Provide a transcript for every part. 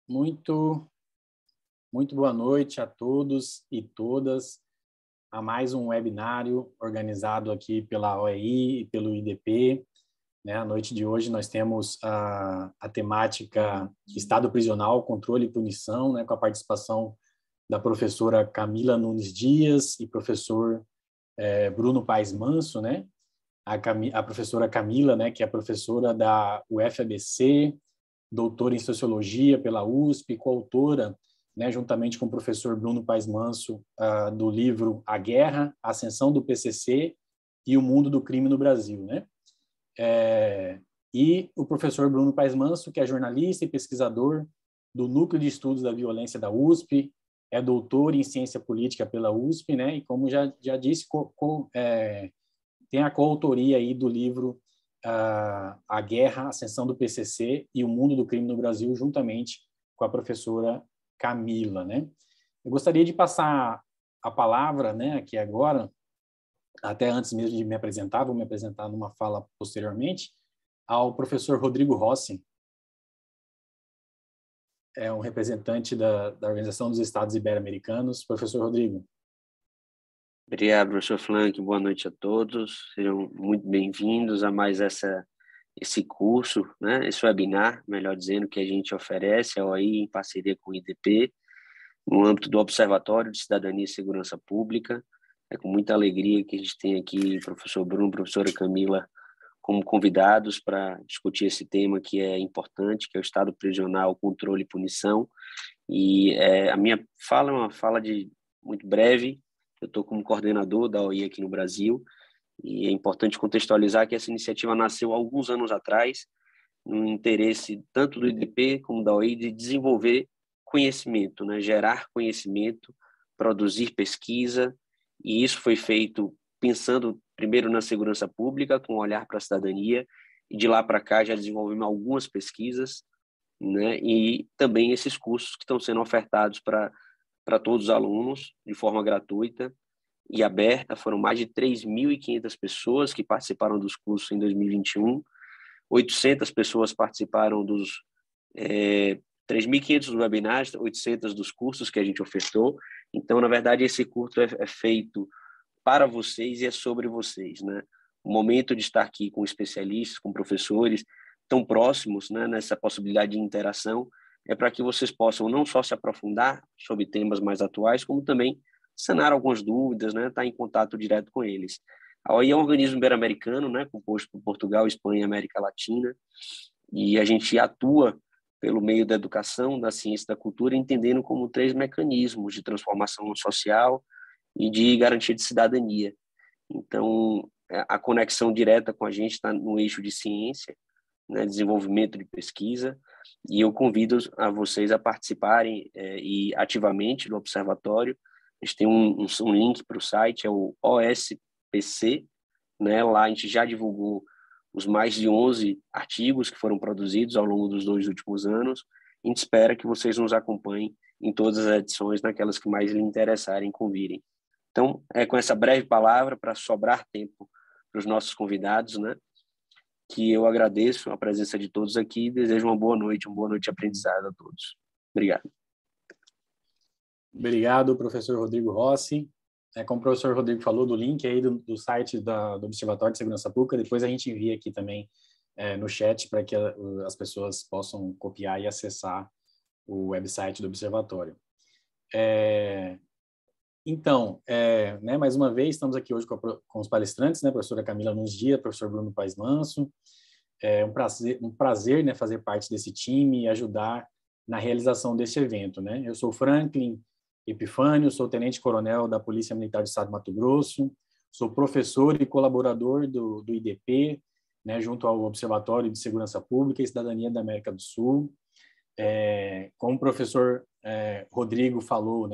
Muito boa noite a todos e todas, a mais um webinário organizado aqui pela OEI e pelo IDP. A noite de hoje nós temos a temática Estado Prisional, Controle e Punição, com a participação da professora Camila Nunes Dias e professor Bruno Paes Manso, a professora Camila, que é professora da UFABC, doutora em Sociologia pela USP, coautora, juntamente com o professor Bruno Paes Manso, do livro A Guerra, a Ascensão do PCC e o Mundo do Crime no Brasil. E o professor Bruno Paes Manso, que é jornalista e pesquisador do Núcleo de Estudos da Violência da USP, é doutor em Ciência Política pela USP, e como já disse, tem a coautoria aí do livro A Guerra, a Ascensão do PCC e o Mundo do Crime no Brasil, juntamente com a professora Camila. Eu gostaria de passar a palavra aqui agora, até antes mesmo de me apresentar, vou me apresentar numa fala posteriormente, ao professor Rodrigo Rossi, é um representante da Organização dos Estados Ibero-Americanos. Professor Rodrigo. Obrigado, professor Flank. Boa noite a todos. Sejam muito bem-vindos a mais esse curso, esse webinar, melhor dizendo, que a gente oferece ao OEI em parceria com o IDP, no âmbito do Observatório de Cidadania e Segurança Pública. É com muita alegria que a gente tem aqui o professor Bruno e a professora Camila como convidados para discutir esse tema que é importante, que é o Estado Prisional, Controle e Punição. E a minha fala é uma fala muito breve. Eu estou como coordenador da OEI aqui no Brasil, e é importante contextualizar que essa iniciativa nasceu há alguns anos atrás, no interesse tanto do IDP como da OEI de desenvolver conhecimento, gerar conhecimento, produzir pesquisa, e isso foi feito pensando primeiro na segurança pública, com um olhar para a cidadania, e de lá para cá já desenvolvemos algumas pesquisas, e também esses cursos que estão sendo ofertados para todos os alunos, de forma gratuita e aberta. Foram mais de 3.500 pessoas que participaram dos cursos em 2021, 800 pessoas participaram dos 3.500 webinars, 800 dos cursos que a gente ofertou. Então, na verdade, esse curso é feito para vocês e é sobre vocês. O momento de estar aqui com especialistas, com professores tão próximos, nessa possibilidade de interação, é para que vocês possam não só se aprofundar sobre temas mais atuais, como também sanar algumas dúvidas, estar em contato direto com eles. A OEI é um organismo ibero-americano, composto por Portugal, Espanha e América Latina, e a gente atua pelo meio da educação, da ciência e da cultura, entendendo como 3 mecanismos de transformação social e de garantia de cidadania. Então, a conexão direta com a gente está no eixo de ciência, desenvolvimento de pesquisa, e eu convido a vocês a participarem e ativamente do observatório. A gente tem um link para o site, é o OSPC, lá a gente já divulgou os mais de 11 artigos que foram produzidos ao longo dos 2 últimos anos. A gente espera que vocês nos acompanhem em todas as edições, naquelas que mais lhe interessarem, convirem. Então, com essa breve palavra, para sobrar tempo para os nossos convidados, que eu agradeço a presença de todos aqui e desejo uma boa noite de aprendizado a todos. Obrigado. Obrigado, professor Rodrigo Rossi. Como o professor Rodrigo falou, do link aí do site do Observatório de Segurança Pública, depois a gente envia aqui também no chat para que as pessoas possam copiar e acessar o website do Observatório. Então, mais uma vez, estamos aqui hoje com os palestrantes, professora Camila Nunes Dias, professor Bruno Paes Manso. É um prazer fazer parte desse time e ajudar na realização desse evento. Eu sou Franklin Epifânio, sou tenente-coronel da Polícia Militar do Estado de Mato Grosso, sou professor e colaborador do IDP, junto ao Observatório de Segurança Pública e Cidadania da América do Sul. Como o professor Rodrigo falou,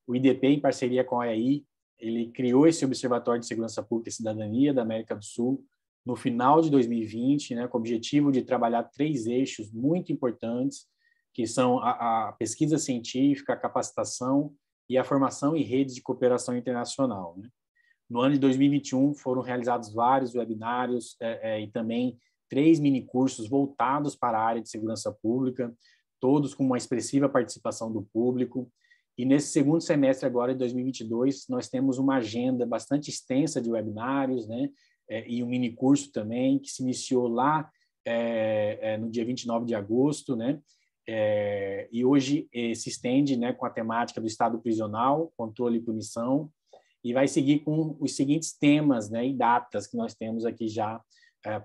o IDP, em parceria com a OEI, ele criou esse Observatório de Segurança Pública e Cidadania da América do Sul no final de 2020, né, com o objetivo de trabalhar 3 eixos muito importantes, que são a pesquisa científica, a capacitação e a formação em redes de cooperação internacional, né? No ano de 2021, foram realizados vários webinários e também 3 minicursos voltados para a área de segurança pública, todos com uma expressiva participação do público. E nesse segundo semestre agora de 2022, nós temos uma agenda bastante extensa de webinários, né? E um minicurso também, que se iniciou lá no dia 29 de agosto, né? E hoje se estende, né, com a temática do Estado prisional, controle e punição, e vai seguir com os seguintes temas, né, e datas que nós temos aqui já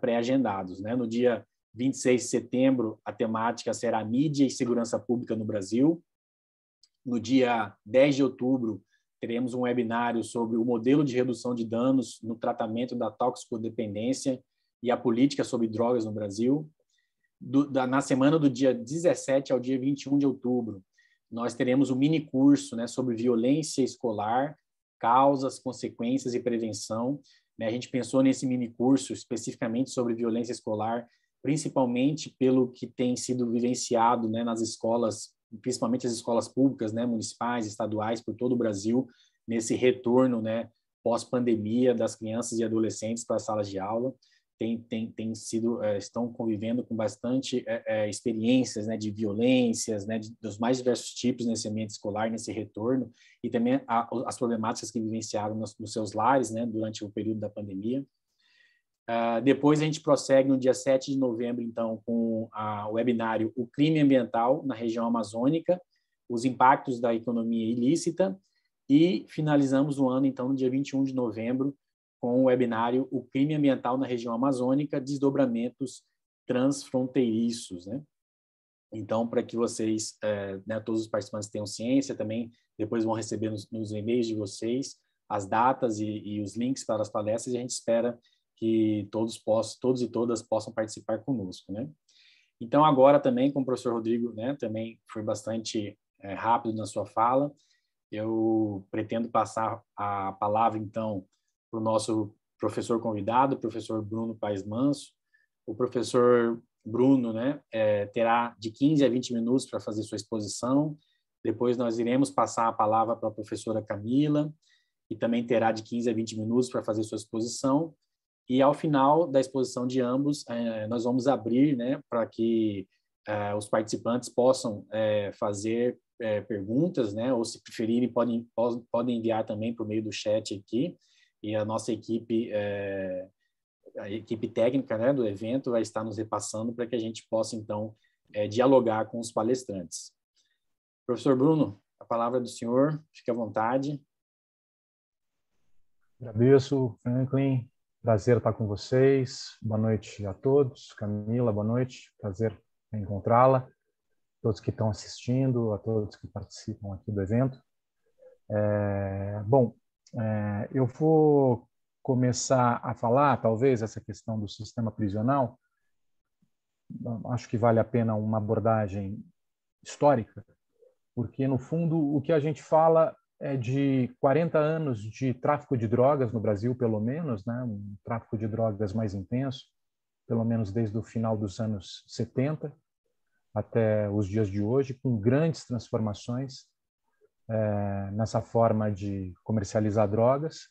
pré-agendados, né? No dia 26 de setembro, a temática será mídia e segurança pública no Brasil. No dia 10 de outubro, teremos um webinário sobre o modelo de redução de danos no tratamento da toxicodependência e a política sobre drogas no Brasil. Na semana do dia 17 ao dia 21 de outubro, nós teremos um mini curso, né, sobre violência escolar, causas, consequências e prevenção. A gente pensou nesse mini curso especificamente sobre violência escolar, principalmente pelo que tem sido vivenciado, né, nas escolas, principalmente as escolas públicas, né, municipais, estaduais, por todo o Brasil, nesse retorno, né, pós-pandemia das crianças e adolescentes para as salas de aula. Estão convivendo com bastante experiências, né, de violências, né, dos mais diversos tipos nesse ambiente escolar, nesse retorno, e também as problemáticas que vivenciaram nos seus lares, né, durante o período da pandemia. Depois a gente prossegue no dia 7 de novembro, então, com o webinário O Crime Ambiental na Região Amazônica, os impactos da economia ilícita, e finalizamos o ano, então, no dia 21 de novembro, com o webinário O Crime Ambiental na Região Amazônica, desdobramentos transfronteiriços, né? Então, para que vocês, né, todos os participantes tenham ciência, também depois vão receber nos e-mails de vocês as datas e os links para as palestras, e a gente espera que todos e todas possam participar conosco, né? Então, agora também, com o professor Rodrigo, né, também foi bastante rápido na sua fala, eu pretendo passar a palavra, então, para o nosso professor convidado, o professor Bruno Paes Manso. O professor Bruno, né, terá de 15 a 20 minutos para fazer sua exposição. Depois nós iremos passar a palavra para a professora Camila, que também terá de 15 a 20 minutos para fazer sua exposição. E ao final da exposição de ambos, nós vamos abrir, né, para que os participantes possam fazer perguntas, né, ou se preferirem podem enviar também por meio do chat aqui, e a nossa equipe, a equipe técnica, né, do evento vai estar nos repassando para que a gente possa, então, dialogar com os palestrantes. Professor Bruno, a palavra é do senhor, fique à vontade. Agradeço, Franklin. Prazer estar com vocês. Boa noite a todos. Camila, boa noite. Prazer encontrá-la. Todos que estão assistindo, a todos que participam aqui do evento. Eu vou começar a falar, talvez, essa questão do sistema prisional. Acho que vale a pena uma abordagem histórica, porque, no fundo, o que a gente fala é de 40 anos de tráfico de drogas no Brasil, pelo menos, né? Um tráfico de drogas mais intenso, pelo menos desde o final dos anos 70 até os dias de hoje, com grandes transformações nessa forma de comercializar drogas,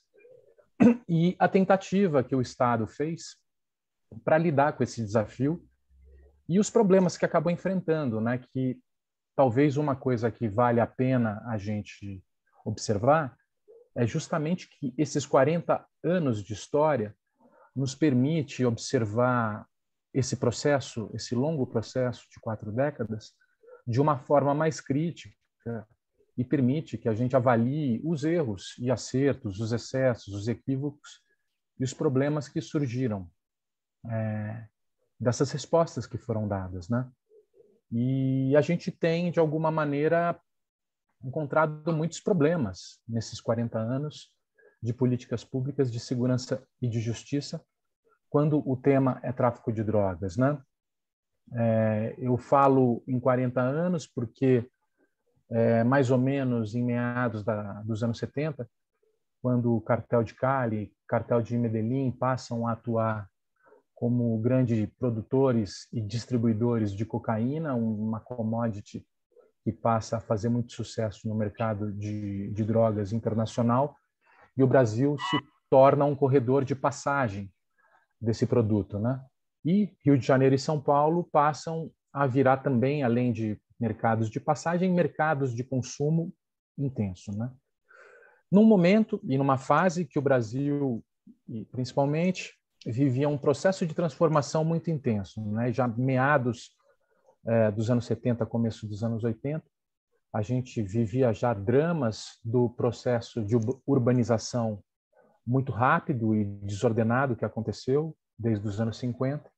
e a tentativa que o Estado fez para lidar com esse desafio e os problemas que acabou enfrentando, né? Que talvez uma coisa que vale a pena a gente observar é justamente que esses 40 anos de história nos permite observar esse processo, esse longo processo de 4 décadas, de uma forma mais crítica e permite que a gente avalie os erros e acertos, os excessos, os equívocos e os problemas que surgiram dessas respostas que foram dadas, né? E a gente tem, de alguma maneira, encontrado muitos problemas nesses 40 anos de políticas públicas de segurança e de justiça, quando o tema é tráfico de drogas, né? Eu falo em 40 anos porque, mais ou menos em meados dos anos 70, quando o cartel de Cali, cartel de Medellín passam a atuar como grandes produtores e distribuidores de cocaína, uma commodity que passa a fazer muito sucesso no mercado de drogas internacional, e o Brasil se torna um corredor de passagem desse produto, né? E Rio de Janeiro e São Paulo passam a virar também, além de mercados de passagem, mercados de consumo intenso, né? Num momento e numa fase que o Brasil, principalmente, vivia um processo de transformação muito intenso, né? Já meados dos anos 70, começo dos anos 80, a gente vivia já dramas do processo de urbanização muito rápido e desordenado que aconteceu desde os anos 50,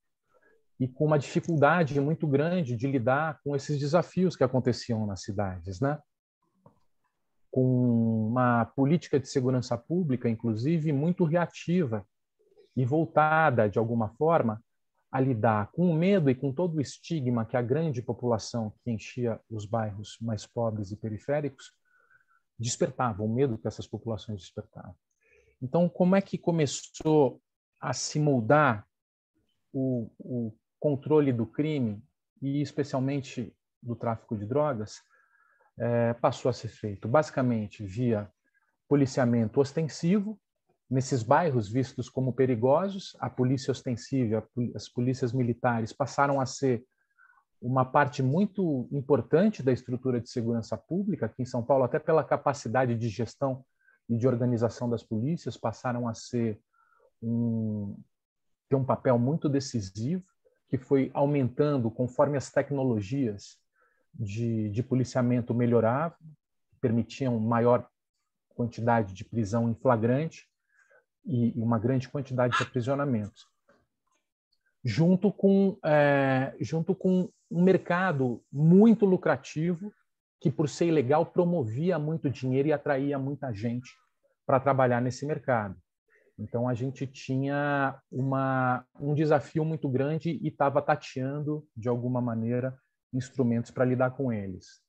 e com uma dificuldade muito grande de lidar com esses desafios que aconteciam nas cidades, né? Com uma política de segurança pública, inclusive, muito reativa e voltada, de alguma forma, a lidar com o medo e com todo o estigma que a grande população que enchia os bairros mais pobres e periféricos despertava, o medo que essas populações despertavam. Então, como é que começou a se moldar o controle do crime, e especialmente do tráfico de drogas? Passou a ser feito basicamente via policiamento ostensivo, nesses bairros vistos como perigosos. A polícia ostensiva, as polícias militares passaram a ser uma parte muito importante da estrutura de segurança pública aqui em São Paulo, até pela capacidade de gestão e de organização das polícias, passaram a ter um papel muito decisivo, que foi aumentando conforme as tecnologias de policiamento melhoravam, permitiam maior quantidade de prisão em flagrante e uma grande quantidade de aprisionamentos, junto com um mercado muito lucrativo que, por ser ilegal, promovia muito dinheiro e atraía muita gente para trabalhar nesse mercado. Então, a gente tinha um desafio muito grande e estava tateando, de alguma maneira, instrumentos para lidar com eles.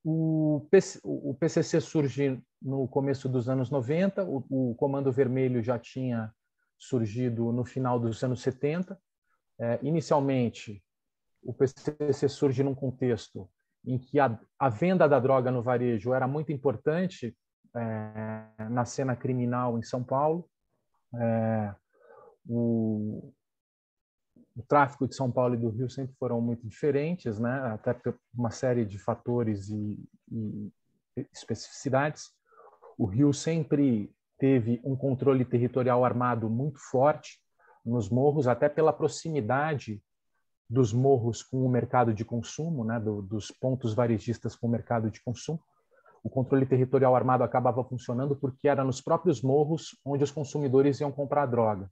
O PCC surge no começo dos anos 90, o Comando Vermelho já tinha surgido no final dos anos 70. Inicialmente, o PCC surge num contexto em que a venda da droga no varejo era muito importante na cena criminal em São Paulo. O tráfico de São Paulo e do Rio sempre foram muito diferentes, né? Até por uma série de fatores e especificidades. O Rio sempre teve um controle territorial armado muito forte nos morros, até pela proximidade dos morros com o mercado de consumo, né? Dos pontos varejistas com o mercado de consumo. O controle territorial armado acabava funcionando porque era nos próprios morros onde os consumidores iam comprar droga.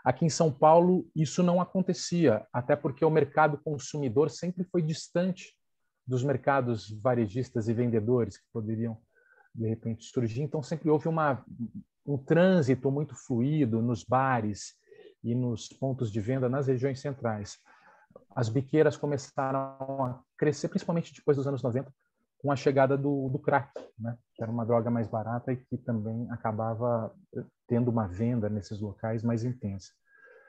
Aqui em São Paulo, isso não acontecia, até porque o mercado consumidor sempre foi distante dos mercados varejistas e vendedores que poderiam, de repente, surgir. Então, sempre houve um trânsito muito fluido nos bares e nos pontos de venda nas regiões centrais. As biqueiras começaram a crescer, principalmente depois dos anos 90, com a chegada do crack, né? Que era uma droga mais barata e que também acabava tendo uma venda nesses locais mais intensa.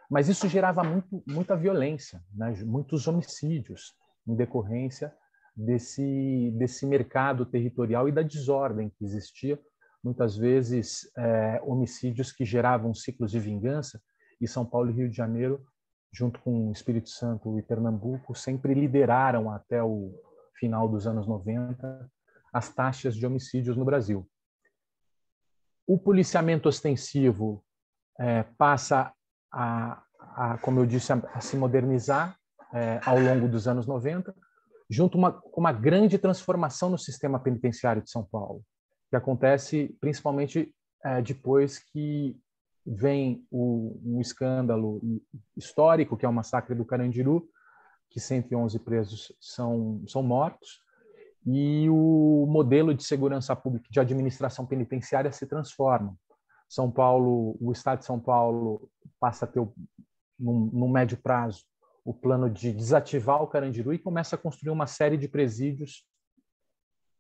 Mas isso gerava muita violência, né? Muitos homicídios em decorrência desse mercado territorial e da desordem que existia, muitas vezes homicídios que geravam ciclos de vingança, e São Paulo e Rio de Janeiro, junto com o Espírito Santo e Pernambuco, sempre lideraram até o final dos anos 90 as taxas de homicídios no Brasil. O policiamento ostensivo passa como eu disse, a se modernizar ao longo dos anos 90, junto com uma grande transformação no sistema penitenciário de São Paulo, que acontece principalmente depois que vem um escândalo histórico, que é o massacre do Carandiru, que 111 presos são mortos, e o modelo de segurança pública, de administração penitenciária se transforma. São Paulo, o Estado de São Paulo passa a ter, no médio prazo, o plano de desativar o Carandiru e começa a construir uma série de presídios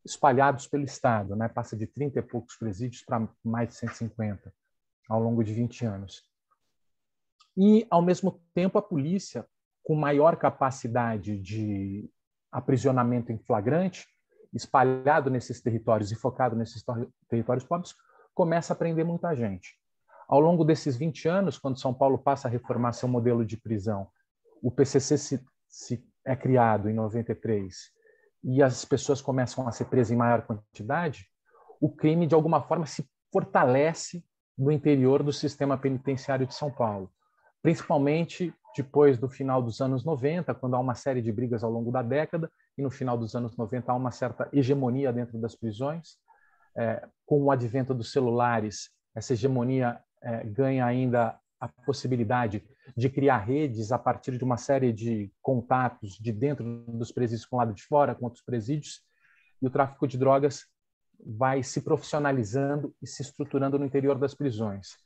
espalhados pelo Estado, né? Passa de 30 e poucos presídios para mais de 150 ao longo de 20 anos. e, ao mesmo tempo, a polícia, com maior capacidade de aprisionamento em flagrante, espalhado nesses territórios e focado nesses territórios pobres, começa a prender muita gente. Ao longo desses 20 anos, quando São Paulo passa a reformar seu modelo de prisão, o PCC é criado em 93 e as pessoas começam a ser presas em maior quantidade, o crime, de alguma forma, se fortalece no interior do sistema penitenciário de São Paulo, principalmente depois do final dos anos 90, quando há uma série de brigas ao longo da década, e no final dos anos 90 há uma certa hegemonia dentro das prisões. Com o advento dos celulares, essa hegemonia ganha ainda a possibilidade de criar redes a partir de uma série de contatos de dentro dos presídios com o lado de fora, com outros presídios, e o tráfico de drogas vai se profissionalizando e se estruturando no interior das prisões.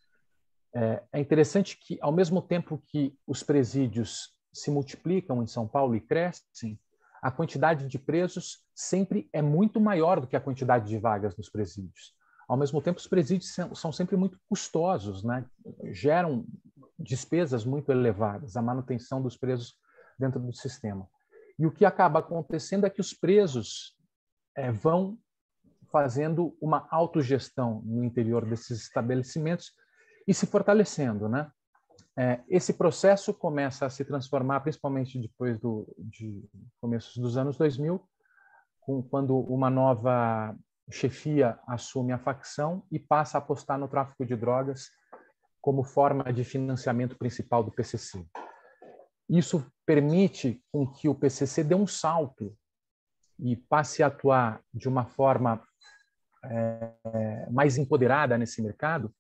É interessante que, ao mesmo tempo que os presídios se multiplicam em São Paulo e crescem, a quantidade de presos sempre é muito maior do que a quantidade de vagas nos presídios. Ao mesmo tempo, os presídios são sempre muito custosos, né? Geram despesas muito elevadas, a manutenção dos presos dentro do sistema. E o que acaba acontecendo é que os presos vão fazendo uma autogestão no interior desses estabelecimentos e se fortalecendo, né? Esse processo começa a se transformar, principalmente depois de começos dos anos 2000, quando uma nova chefia assume a facção e passa a apostar no tráfico de drogas como forma de financiamento principal do PCC. Isso permite com que o PCC dê um salto e passe a atuar de uma forma mais empoderada nesse mercado,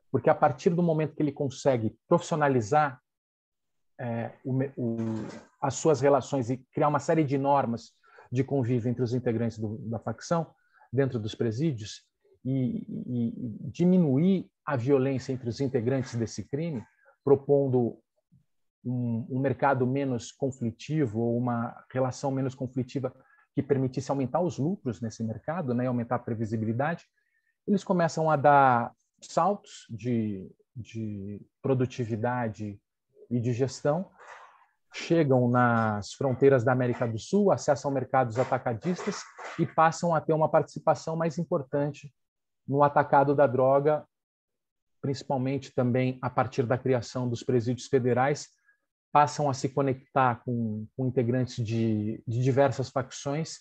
porque a partir do momento que ele consegue profissionalizar as suas relações e criar uma série de normas de convívio entre os integrantes da facção dentro dos presídios e diminuir a violência entre os integrantes desse crime, propondo um mercado menos conflitivo ou uma relação menos conflitiva que permitisse aumentar os lucros nesse mercado, né, aumentar a previsibilidade, eles começam a dar saltos de produtividade e de gestão, chegam nas fronteiras da América do Sul, acessam mercados atacadistas e passam a ter uma participação mais importante no atacado da droga, principalmente também a partir da criação dos presídios federais, passam a se conectar com integrantes de diversas facções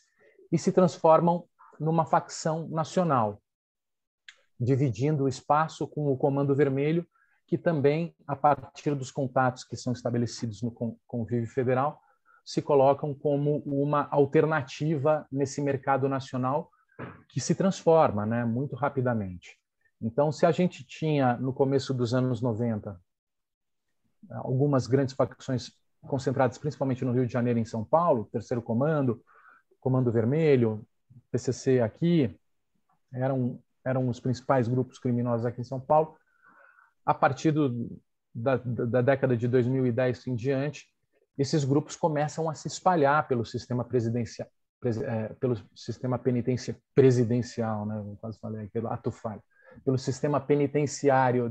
e se transformam numa facção nacional, dividindo o espaço com o Comando Vermelho, que também, a partir dos contatos que são estabelecidos no convívio federal, se colocam como uma alternativa nesse mercado nacional que se transforma, né, muito rapidamente. Então, se a gente tinha, no começo dos anos 90, algumas grandes facções concentradas principalmente no Rio de Janeiro e em São Paulo, Terceiro Comando, Comando Vermelho, PCC aqui, eram os principais grupos criminosos aqui em São Paulo. A partir da década de 2010 em diante, esses grupos começam a se espalhar pelo sistema penitenciário presidencial, né? Eu quase falei aquilo, ato falho, pelo sistema penitenciário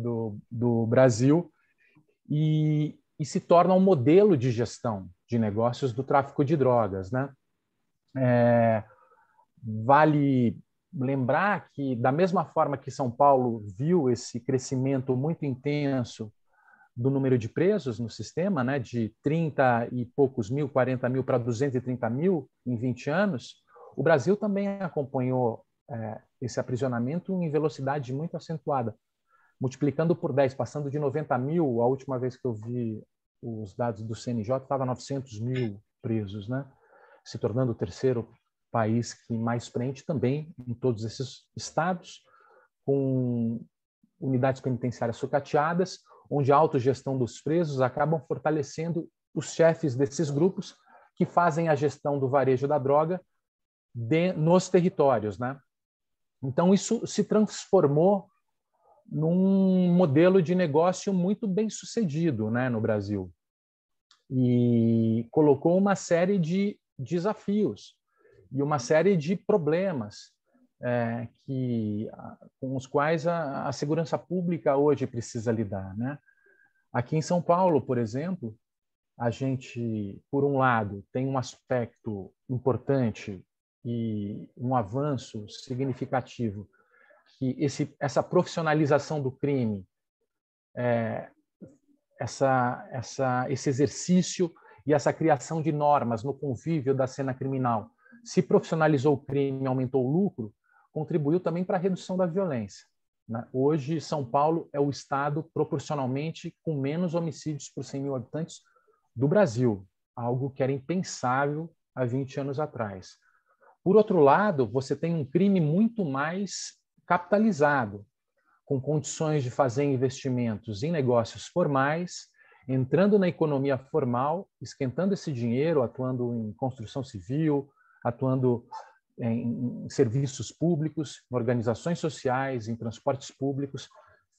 do Brasil e se torna um modelo de gestão de negócios do tráfico de drogas, né? Vale lembrar que, da mesma forma que São Paulo viu esse crescimento muito intenso do número de presos no sistema, né, de 30 e poucos mil, 40 mil para 230 mil em 20 anos, o Brasil também acompanhou esse aprisionamento em velocidade muito acentuada, multiplicando por 10, passando de 90 mil, a última vez que eu vi os dados do CNJ, estava 900 mil presos, né, se tornando o terceiro país que mais prende também em todos esses estados, com unidades penitenciárias sucateadas, onde a autogestão dos presos acabam fortalecendo os chefes desses grupos que fazem a gestão do varejo da droga nos territórios, né? Então, isso se transformou num modelo de negócio muito bem sucedido, né, no Brasil, e colocou uma série de desafios e uma série de problemas com os quais a segurança pública hoje precisa lidar, né? Aqui em São Paulo, por exemplo, a gente, por um lado, tem um aspecto importante e um avanço significativo, que essa profissionalização do crime, esse exercício e essa criação de normas no convívio da cena criminal, se profissionalizou o crime, aumentou o lucro, contribuiu também para a redução da violência. Hoje, São Paulo é o estado proporcionalmente com menos homicídios por 100 mil habitantes do Brasil, algo que era impensável há 20 anos atrás. Por outro lado, você tem um crime muito mais capitalizado, com condições de fazer investimentos em negócios formais, entrando na economia formal, esquentando esse dinheiro, atuando em construção civil, atuando em serviços públicos, em organizações sociais, em transportes públicos,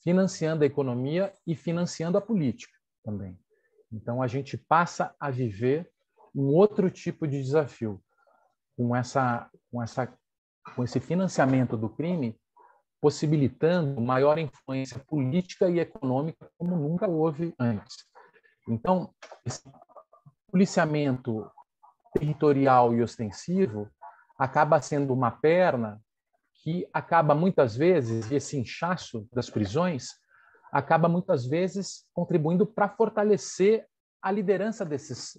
financiando a economia e financiando a política também. Então, a gente passa a viver um outro tipo de desafio, com esse financiamento do crime, possibilitando maior influência política e econômica como nunca houve antes. Então, esse policiamento territorial e ostensivo acaba sendo uma perna que acaba muitas vezes, esse inchaço das prisões, acaba muitas vezes contribuindo para fortalecer a liderança dessas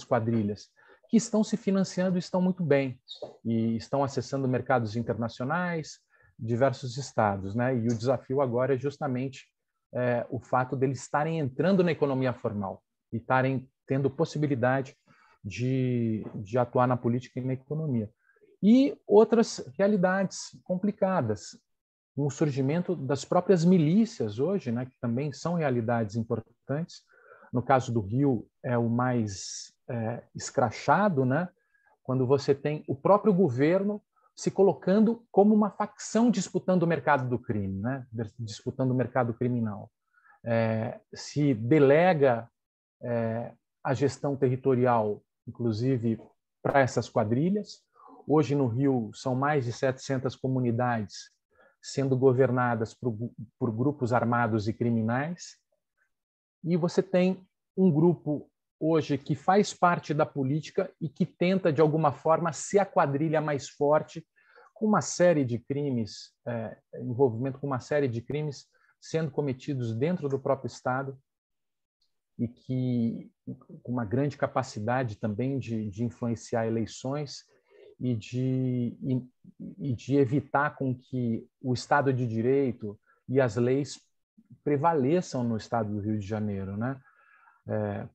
quadrilhas, que estão se financiando e estão muito bem, e estão acessando mercados internacionais, diversos estados, né? E o desafio agora é justamente o fato deles estarem entrando na economia formal e estarem tendo possibilidade de atuar na política e na economia. E outras realidades complicadas, o surgimento das próprias milícias hoje, né, que também são realidades importantes. No caso do Rio, é o mais escrachado, né, quando você tem o próprio governo se colocando como uma facção disputando o mercado do crime, né, disputando o mercado criminal. Se delega a gestão territorial, inclusive, para essas quadrilhas. Hoje, no Rio, são mais de 700 comunidades sendo governadas por grupos armados e criminais. E você tem um grupo hoje que faz parte da política e que tenta, de alguma forma, ser a quadrilha mais forte, com uma série de crimes, envolvimento com uma série de crimes sendo cometidos dentro do próprio Estado, e que com uma grande capacidade também de influenciar eleições e de evitar com que o Estado de Direito e as leis prevaleçam no Estado do Rio de Janeiro, né?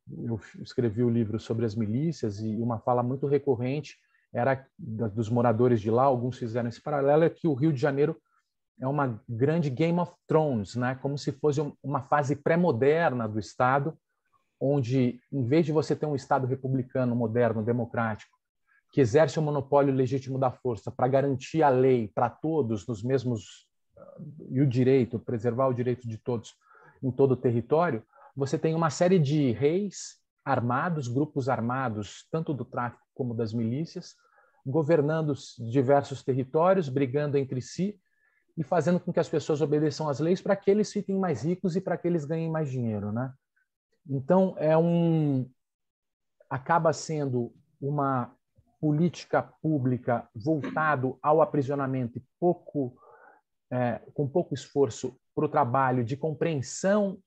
Eu escrevi o livro sobre as milícias e uma fala muito recorrente era dos moradores de lá, alguns fizeram esse paralelo, é que o Rio de Janeiro é uma grande Game of Thrones, né? Como se fosse uma fase pré-moderna do Estado, onde, em vez de você ter um Estado republicano, moderno, democrático, que exerce o monopólio legítimo da força para garantir a lei para todos nos mesmos e o direito, preservar o direito de todos em todo o território, você tem uma série de reis armados, grupos armados, tanto do tráfico como das milícias, governando diversos territórios, brigando entre si e fazendo com que as pessoas obedeçam às leis para que eles fiquem mais ricos e para que eles ganhem mais dinheiro, né? Então, acaba sendo uma política pública voltado ao aprisionamento e com pouco esforço para o trabalho de compreensão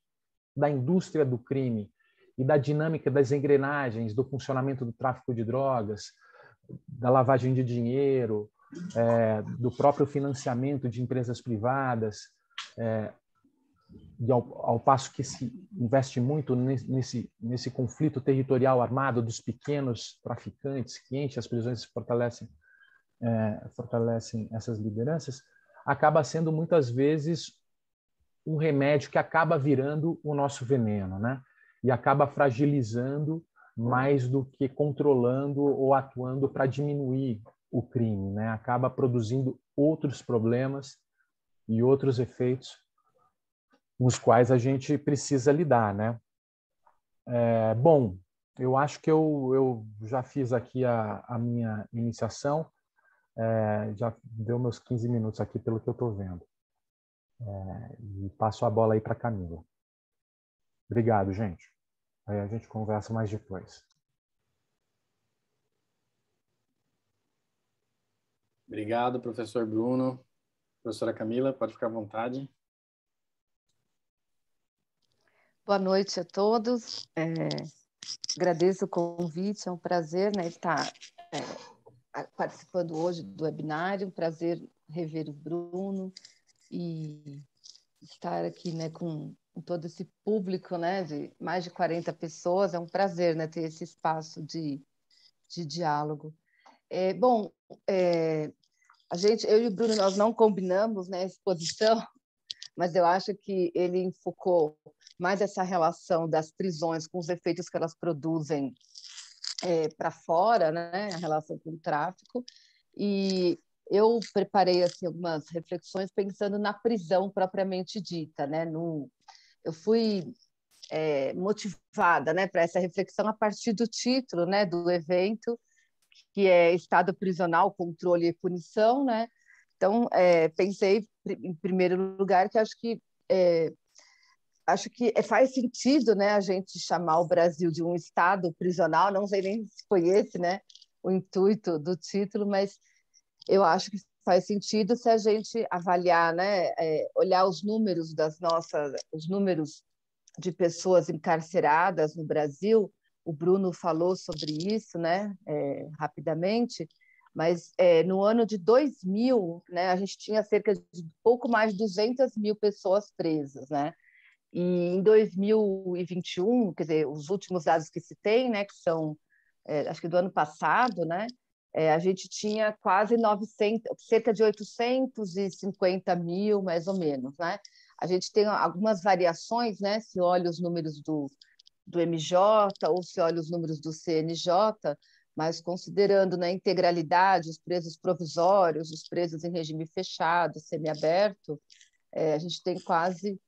da indústria do crime e da dinâmica das engrenagens do funcionamento do tráfico de drogas, da lavagem de dinheiro, do próprio financiamento de empresas privadas, ao passo que se investe muito nesse conflito territorial armado dos pequenos traficantes que enchem as prisões e fortalecem essas lideranças, acaba sendo muitas vezes um remédio que acaba virando o nosso veneno, né? E acaba fragilizando mais do que controlando ou atuando para diminuir o crime, né? Acaba produzindo outros problemas e outros efeitos com os quais a gente precisa lidar, né? Bom, eu acho que eu já fiz aqui a minha iniciação, já deu meus 15 minutos aqui pelo que eu estou vendo. E passo a bola aí para a Camila. Obrigado, gente. Aí a gente conversa mais depois. Obrigado, professor Bruno. Professora Camila, pode ficar à vontade. Boa noite a todos. Agradeço o convite, é um prazer, né, estar participando hoje do webinário, um prazer rever o Bruno e estar aqui, né, com todo esse público, né, de mais de 40 pessoas. É um prazer, né, ter esse espaço de diálogo. Bom, eu e o Bruno, nós não combinamos, né, a exposição, mas eu acho que ele enfocou mais essa relação das prisões com os efeitos que elas produzem para fora, né, a relação com o tráfico. E eu preparei assim algumas reflexões pensando na prisão propriamente dita, né? Eu fui motivada, né, para essa reflexão a partir do título, né, do evento, que é Estado Prisional, Controle e Punição, né? Então, pensei, em primeiro lugar, que acho que faz sentido, né, a gente chamar o Brasil de um Estado prisional. Não sei nem se foi esse, né, o intuito do título, mas eu acho que faz sentido se a gente avaliar, né, olhar os números os números de pessoas encarceradas no Brasil. O Bruno falou sobre isso, né, rapidamente, mas no ano de 2000, né, a gente tinha cerca de pouco mais de 200 mil pessoas presas, né? E em 2021, quer dizer, os últimos dados que se tem, né, que são, acho que do ano passado, né, a gente tinha quase 900, cerca de 850 mil, mais ou menos, né? A gente tem algumas variações, né? Se olha os números do MJ ou se olha os números do CNJ, mas considerando na integralidade os presos provisórios, os presos em regime fechado, semiaberto, a gente tem quase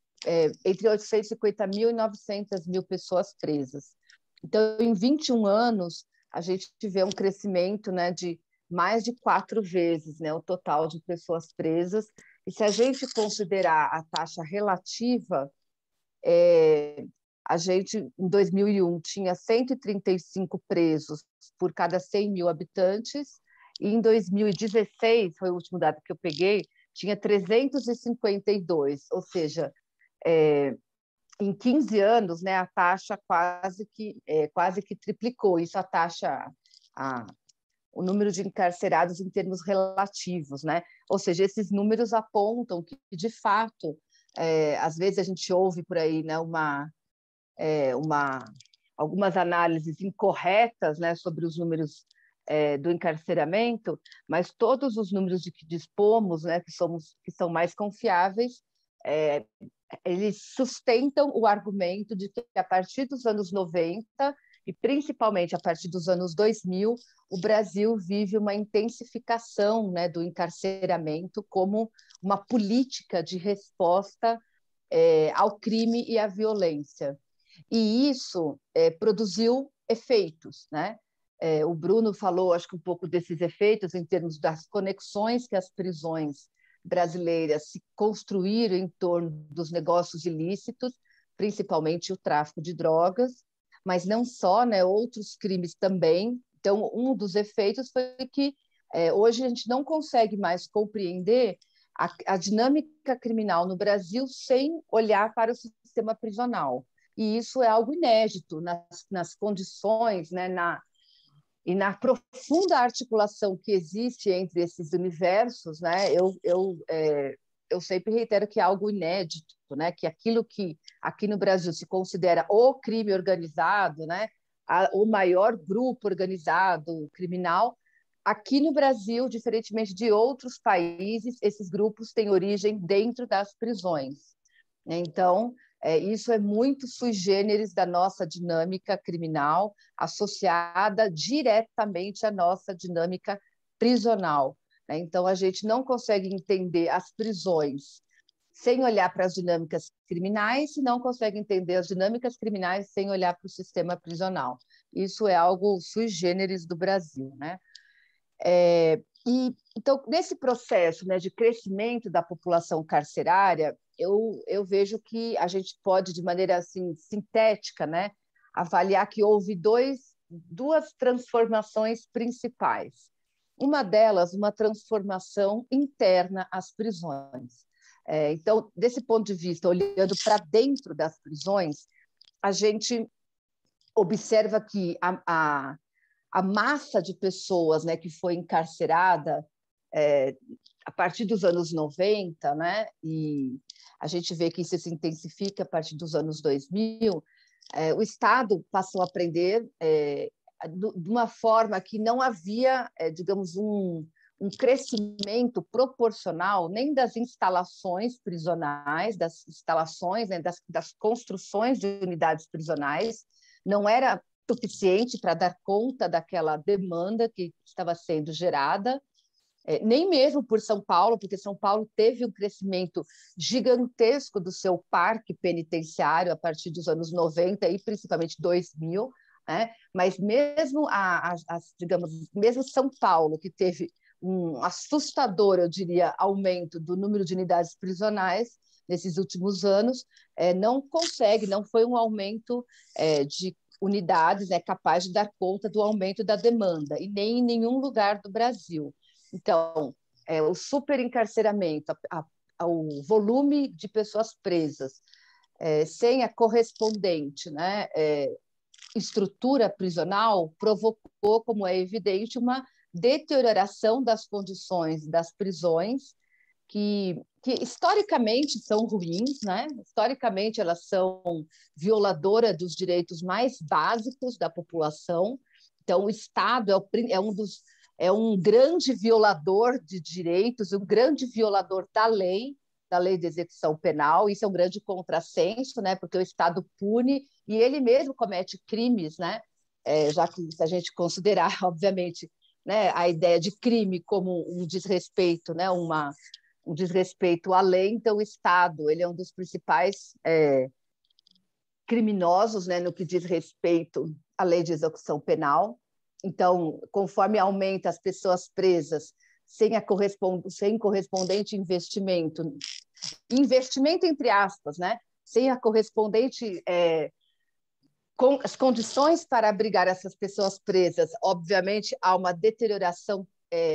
entre 850 mil e 900 mil pessoas presas. Então, em 21 anos, a gente vê um crescimento, né, de mais de 4 vezes, né, o total de pessoas presas. E se a gente considerar a taxa relativa, a gente, em 2001, tinha 135 presos por cada 100 mil habitantes, e em 2016, foi o último dado que eu peguei, tinha 352, ou seja, em 15 anos, né, a taxa quase que triplicou. Isso o número de encarcerados em termos relativos, né? Ou seja, esses números apontam que, de fato, às vezes a gente ouve por aí, né, algumas análises incorretas, né, sobre os números do encarceramento, mas todos os números de que dispomos, né, que são mais confiáveis, eles sustentam o argumento de que, a partir dos anos 90, e principalmente a partir dos anos 2000, o Brasil vive uma intensificação, né, do encarceramento como uma política de resposta ao crime e à violência. E isso produziu efeitos, né? O Bruno falou, acho que um pouco desses efeitos em termos das conexões que as prisões brasileiras se construíram em torno dos negócios ilícitos, principalmente o tráfico de drogas, mas não só, né, outros crimes também. Então, um dos efeitos foi que hoje a gente não consegue mais compreender a dinâmica criminal no Brasil sem olhar para o sistema prisional. E isso é algo inédito nas condições, né, e na profunda articulação que existe entre esses universos. Né? Eu sempre reitero que é algo inédito, né? Que aquilo que aqui no Brasil se considera o crime organizado, né? O maior grupo organizado criminal, aqui no Brasil, diferentemente de outros países, esses grupos têm origem dentro das prisões. Então, isso é muito sui generis da nossa dinâmica criminal, associada diretamente à nossa dinâmica prisional. Então, a gente não consegue entender as prisões sem olhar para as dinâmicas criminais, e não consegue entender as dinâmicas criminais sem olhar para o sistema prisional. Isso é algo sui generis do Brasil, né? Então, nesse processo, né, de crescimento da população carcerária, eu vejo que a gente pode, de maneira assim, sintética, né, avaliar que houve duas transformações principais. Uma delas, uma transformação interna às prisões. Então, desse ponto de vista, olhando para dentro das prisões, a gente observa que a massa de pessoas, né, que foi encarcerada a partir dos anos 90, né, e a gente vê que isso se intensifica a partir dos anos 2000, o Estado passou a aprender de uma forma que não havia, digamos, um crescimento proporcional nem das instalações prisionais, das instalações, né, das construções de unidades prisionais, não era suficiente para dar conta daquela demanda que estava sendo gerada, nem mesmo por São Paulo, porque São Paulo teve um crescimento gigantesco do seu parque penitenciário a partir dos anos 90 e principalmente 2000, né? Mas mesmo, digamos, mesmo São Paulo, que teve um assustador, eu diria, aumento do número de unidades prisionais nesses últimos anos, não foi um aumento de unidades capaz de dar conta do aumento da demanda, e nem em nenhum lugar do Brasil. Então, o superencarceramento, o volume de pessoas presas, sem a correspondente, né, estrutura prisional, provocou, como é evidente, uma deterioração das condições das prisões, que historicamente são ruins, né? Historicamente elas são violadoras dos direitos mais básicos da população. Então, o Estado é um grande violador de direitos, um grande violador da lei de execução penal. Isso é um grande contrassenso, né? Porque o Estado pune e ele mesmo comete crimes, né? Já que, se a gente considerar, obviamente, né, a ideia de crime como um desrespeito, né, um desrespeito à lei, então o Estado ele é um dos principais criminosos, né, no que diz respeito à lei de execução penal. Então, conforme aumenta as pessoas presas sem correspondente investimento entre aspas, né, sem a correspondente com as condições para abrigar essas pessoas presas, obviamente há uma deterioração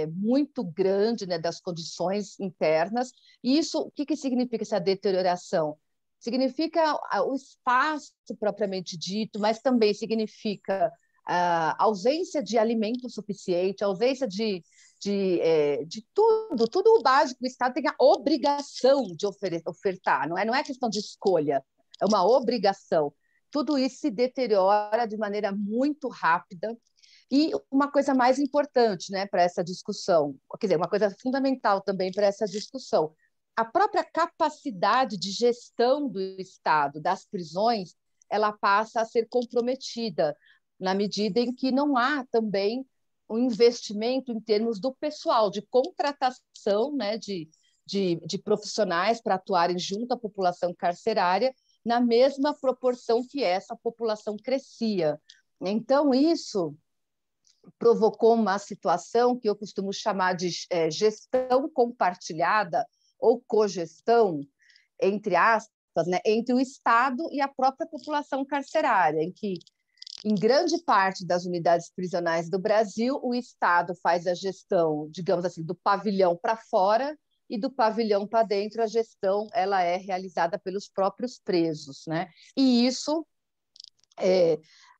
muito grande, né, das condições internas. E isso, o que significa essa deterioração? Significa o espaço propriamente dito, mas também significa a ausência de alimento suficiente, a ausência de tudo o básico que o Estado tem a obrigação de ofertar, não é questão de escolha, é uma obrigação. Tudo isso se deteriora de maneira muito rápida. E uma coisa mais importante, né, para essa discussão, quer dizer, uma coisa fundamental também para essa discussão, a própria capacidade de gestão do Estado, das prisões, ela passa a ser comprometida na medida em que não há também um investimento em termos do pessoal, de contratação, né, de profissionais para atuarem junto à população carcerária na mesma proporção que essa população crescia. Então, isso provocou uma situação que eu costumo chamar de gestão compartilhada ou cogestão, entre aspas, né, entre o Estado e a própria população carcerária, em que, em grande parte das unidades prisionais do Brasil, o Estado faz a gestão, digamos assim, do pavilhão para fora, e do pavilhão para dentro a gestão ela é realizada pelos próprios presos, né? E isso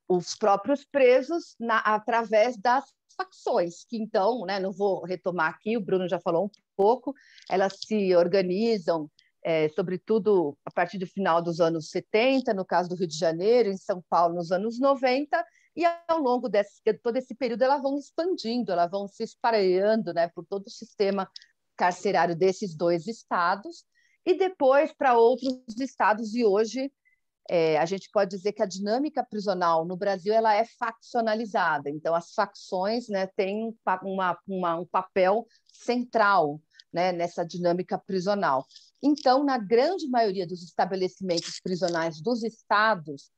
os próprios presos através das facções, que então, né, não vou retomar aqui, o Bruno já falou um pouco, elas se organizam, sobretudo a partir do final dos anos 70, no caso do Rio de Janeiro, em São Paulo nos anos 90, e ao longo de todo esse período elas vão expandindo, elas vão se espalhando, né, por todo o sistema carcerário desses dois estados, e depois para outros estados, e hoje a gente pode dizer que a dinâmica prisional no Brasil ela é faccionalizada, então as facções, né, têm um papel central, né, nessa dinâmica prisional. Então, na grande maioria dos estabelecimentos prisionais dos estados,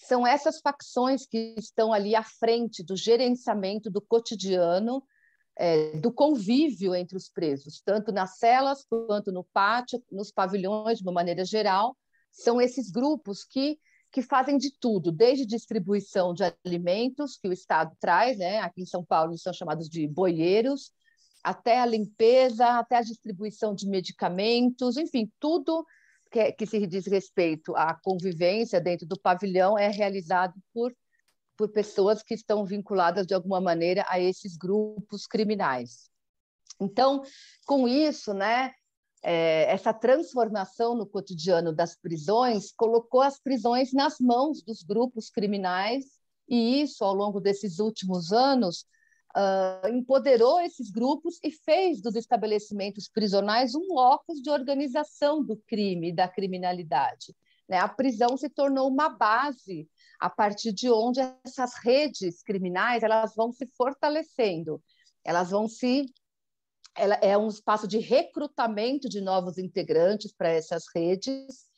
são essas facções que estão ali à frente do gerenciamento do cotidiano do convívio entre os presos, tanto nas celas quanto no pátio, nos pavilhões, de uma maneira geral. São esses grupos que fazem de tudo, desde distribuição de alimentos, que o Estado traz, né? Aqui em São Paulo eles são chamados de boieiros, até a limpeza, até a distribuição de medicamentos, enfim, tudo que se diz respeito à convivência dentro do pavilhão é realizado por pessoas que estão vinculadas de alguma maneira a esses grupos criminais. Então, com isso, né, essa transformação no cotidiano das prisões colocou as prisões nas mãos dos grupos criminais, e isso, ao longo desses últimos anos, empoderou esses grupos e fez dos estabelecimentos prisionais um locus de organização do crime e da criminalidade. A prisão se tornou uma base a partir de onde essas redes criminais elas vão se fortalecendo, ela é um espaço de recrutamento de novos integrantes para essas redes,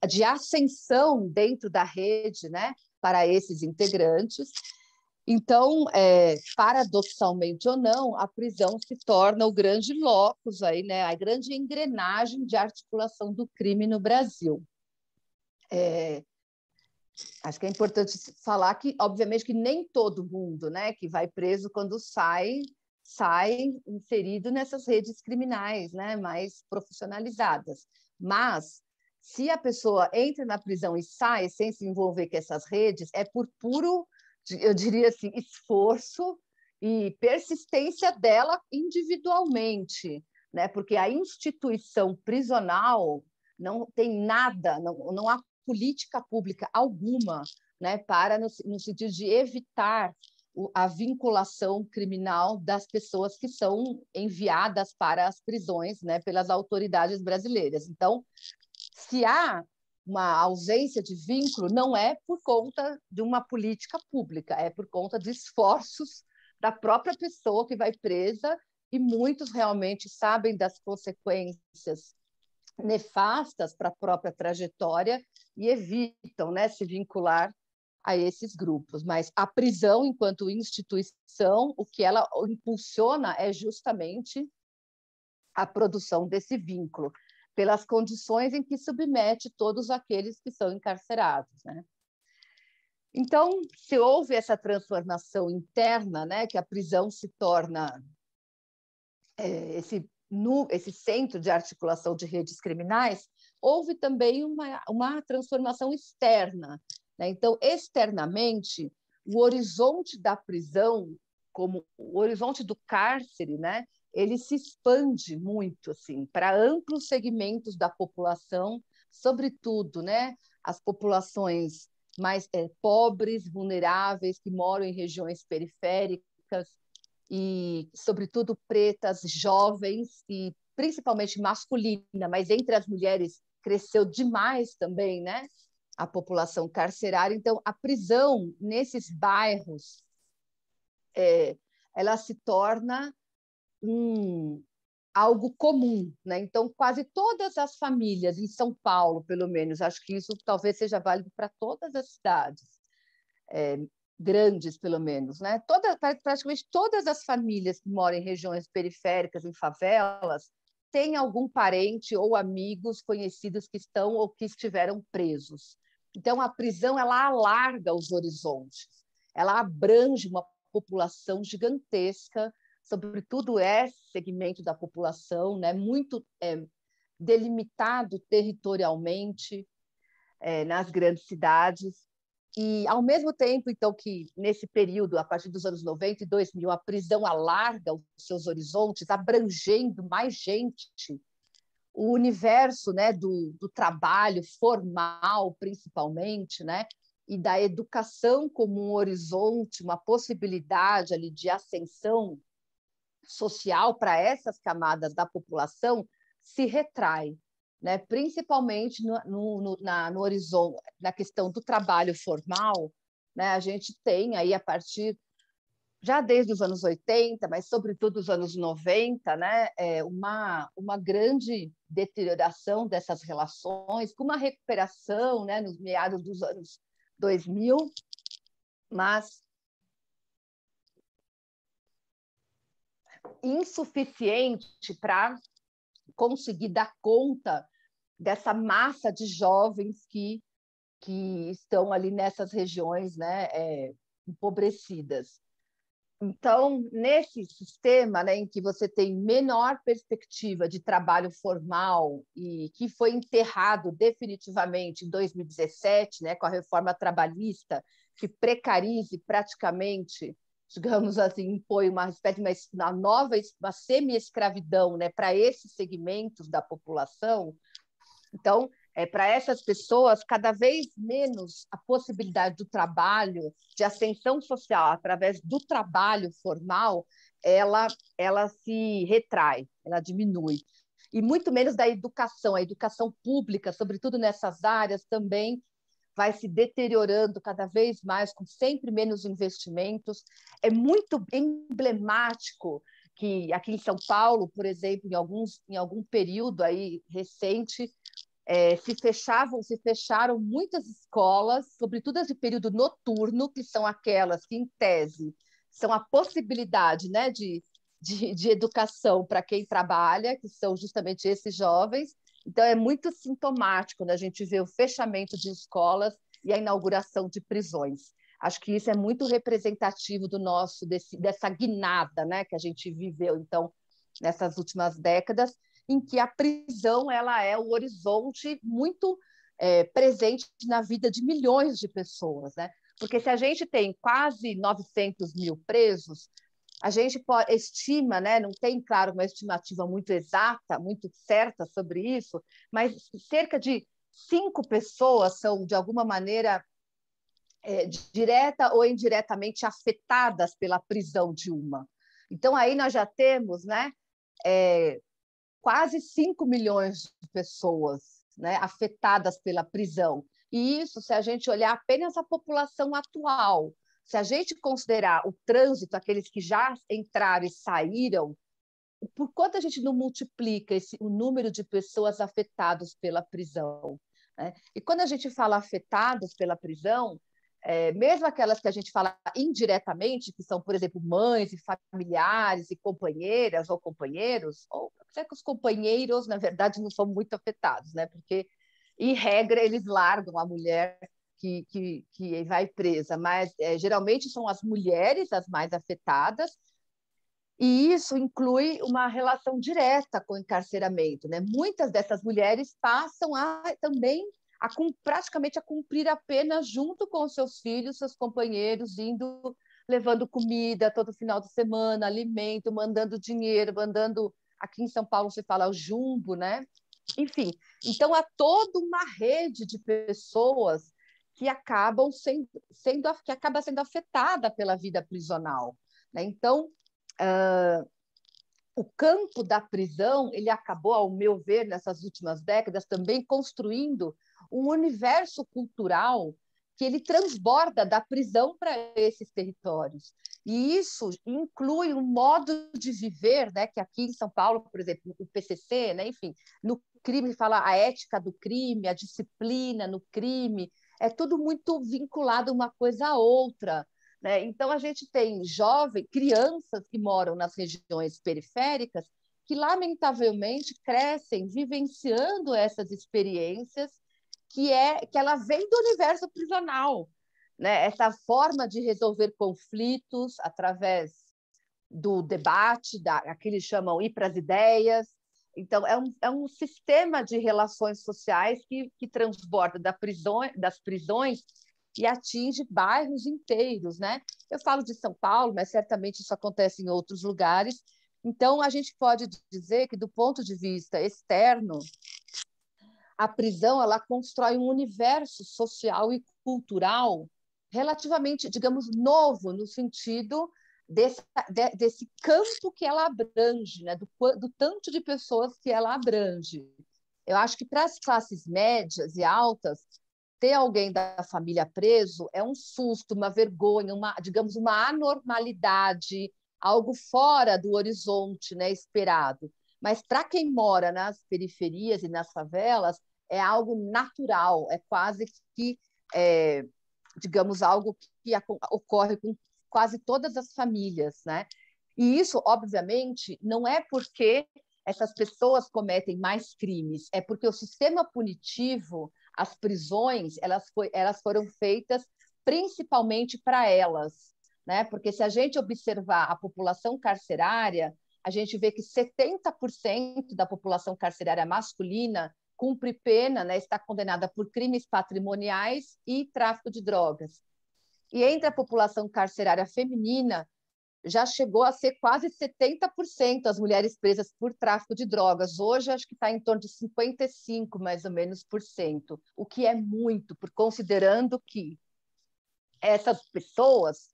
de ascensão dentro da rede, né, para esses integrantes. Então, paradoxalmente ou não, a prisão se torna o grande locus aí, né, a grande engrenagem de articulação do crime no Brasil. Acho que é importante falar que, obviamente, que nem todo mundo, né, que vai preso quando sai inserido nessas redes criminais, né, mais profissionalizadas. Mas, se a pessoa entra na prisão e sai sem se envolver com essas redes, é por puro, eu diria assim, esforço e persistência dela individualmente, né, porque a instituição prisional não tem nada, não há política pública alguma, né, para no sentido de evitar a vinculação criminal das pessoas que são enviadas para as prisões, né, pelas autoridades brasileiras. Então, se há uma ausência de vínculo, não é por conta de uma política pública, é por conta de esforços da própria pessoa que vai presa, e muitos realmente sabem das consequências nefastas para a própria trajetória e evitam, né, se vincular a esses grupos. Mas a prisão, enquanto instituição, o que ela impulsiona é justamente a produção desse vínculo, pelas condições em que submete todos aqueles que são encarcerados, né? Então, se houve essa transformação interna, né, que a prisão se torna esse centro de articulação de redes criminais, houve também uma transformação externa, né? Então, externamente, o horizonte da prisão, como o horizonte do cárcere, né, ele se expande muito assim, para amplos segmentos da população, sobretudo, né, as populações mais pobres, vulneráveis, que moram em regiões periféricas, e, sobretudo, pretas, jovens e principalmente masculina, mas entre as mulheres cresceu demais também, né, a população carcerária. Então, a prisão nesses bairros ela se torna algo comum, né? Então, quase todas as famílias em São Paulo, pelo menos, acho que isso talvez seja válido para todas as cidades, grandes, pelo menos, né? Praticamente todas as famílias que moram em regiões periféricas, em favelas, têm algum parente ou amigos conhecidos que estão ou que estiveram presos. Então, a prisão ela alarga os horizontes, ela abrange uma população gigantesca, sobretudo esse segmento da população, né? Muito delimitado territorialmente nas grandes cidades. E, ao mesmo tempo, então, que nesse período, a partir dos anos 90 e 2000, a prisão alarga os seus horizontes, abrangendo mais gente, o universo, né, do trabalho formal, principalmente, né, e da educação como um horizonte, uma possibilidade ali de ascensão social para essas camadas da população, se retrai, né? Principalmente no horizonte, na questão do trabalho formal, né? A gente tem aí, a partir, já desde os anos 80, mas sobretudo os anos 90, né? Uma grande deterioração dessas relações, com uma recuperação, né? Nos meados dos anos 2000, mas insuficiente para conseguir dar conta dessa massa de jovens que estão ali nessas regiões, né, empobrecidas. Então, nesse sistema, né, em que você tem menor perspectiva de trabalho formal e que foi enterrado definitivamente em 2017, né, com a reforma trabalhista, que precarize praticamente, digamos assim, impõe uma espécie de uma semi-escravidão, né, para esses segmentos da população. Então, para essas pessoas, cada vez menos a possibilidade do trabalho, de ascensão social através do trabalho formal, ela se retrai, ela diminui. E muito menos da educação. A educação pública, sobretudo nessas áreas, também vai se deteriorando cada vez mais, com sempre menos investimentos. É muito emblemático que aqui em São Paulo, por exemplo, em algum período aí recente, se fecharam muitas escolas, sobretudo as de período noturno, que são aquelas que, em tese, são a possibilidade, né, de educação para quem trabalha, que são justamente esses jovens. Então, é muito sintomático quando a gente vê o fechamento de escolas e a inauguração de prisões. Acho que isso é muito representativo dessa guinada, né, que a gente viveu, então, nessas últimas décadas, em que a prisão ela é o horizonte muito presente na vida de milhões de pessoas, né? Porque se a gente tem quase 900 mil presos, a gente estima, né, não tem, claro, uma estimativa muito exata, muito certa sobre isso, mas cerca de 5 pessoas são, de alguma maneira, direta ou indiretamente afetadas pela prisão de uma. Então, aí nós já temos, né, quase 5 milhões de pessoas, né, afetadas pela prisão. E isso, se a gente olhar apenas a população atual, se a gente considerar o trânsito, aqueles que já entraram e saíram, por quanto a gente não multiplica o número de pessoas afetadas pela prisão, né? E quando a gente fala afetados pela prisão, mesmo aquelas que a gente fala indiretamente, que são, por exemplo, mães e familiares e companheiras ou companheiros, ou até que os companheiros, na verdade, não são muito afetados, né? Porque, em regra, eles largam a mulher que vai presa, mas geralmente são as mulheres as mais afetadas, e isso inclui uma relação direta com o encarceramento, né? Muitas dessas mulheres passam também praticamente a cumprir a pena junto com seus filhos, seus companheiros, levando comida todo final de semana, alimento, mandando dinheiro, aqui em São Paulo se fala o jumbo, né? Enfim, então há toda uma rede de pessoas que acaba sendo afetada pela vida prisional, né? Então, o campo da prisão ele acabou, ao meu ver, nessas últimas décadas, também construindo um universo cultural que ele transborda da prisão para esses territórios. E isso inclui um modo de viver, né, que aqui em São Paulo, por exemplo, o PCC, né, enfim, no crime fala a ética do crime, a disciplina no crime, é tudo muito vinculado uma coisa à outra, né? Então, a gente tem crianças que moram nas regiões periféricas que, lamentavelmente, crescem vivenciando essas experiências que ela vem do universo prisional, né? Essa forma de resolver conflitos através do debate, que eles chamam ir para as ideias. Então, é um sistema de relações sociais que transborda das prisões e atinge bairros inteiros, né? Eu falo de São Paulo, mas certamente isso acontece em outros lugares. Então, a gente pode dizer que, do ponto de vista externo, a prisão ela constrói um universo social e cultural relativamente, digamos, novo, no sentido desse campo que ela abrange, né? do tanto de pessoas que ela abrange. Eu acho que para as classes médias e altas, ter alguém da família preso é um susto, uma vergonha, digamos, uma anormalidade, algo fora do horizonte, né, esperado. Mas para quem mora nas periferias e nas favelas, é algo natural, é quase que, digamos, algo que ocorre com quase todas as famílias, né? E isso, obviamente, não é porque essas pessoas cometem mais crimes, é porque o sistema punitivo, as prisões, elas foram feitas principalmente para elas, né? Porque se a gente observar a população carcerária, a gente vê que 70% da população carcerária masculina cumpre pena, né? Está condenada por crimes patrimoniais e tráfico de drogas. E entre a população carcerária feminina, já chegou a ser quase 70% as mulheres presas por tráfico de drogas. Hoje, acho que está em torno de 55%, mais ou menos, por cento, o que é muito, considerando que essas pessoas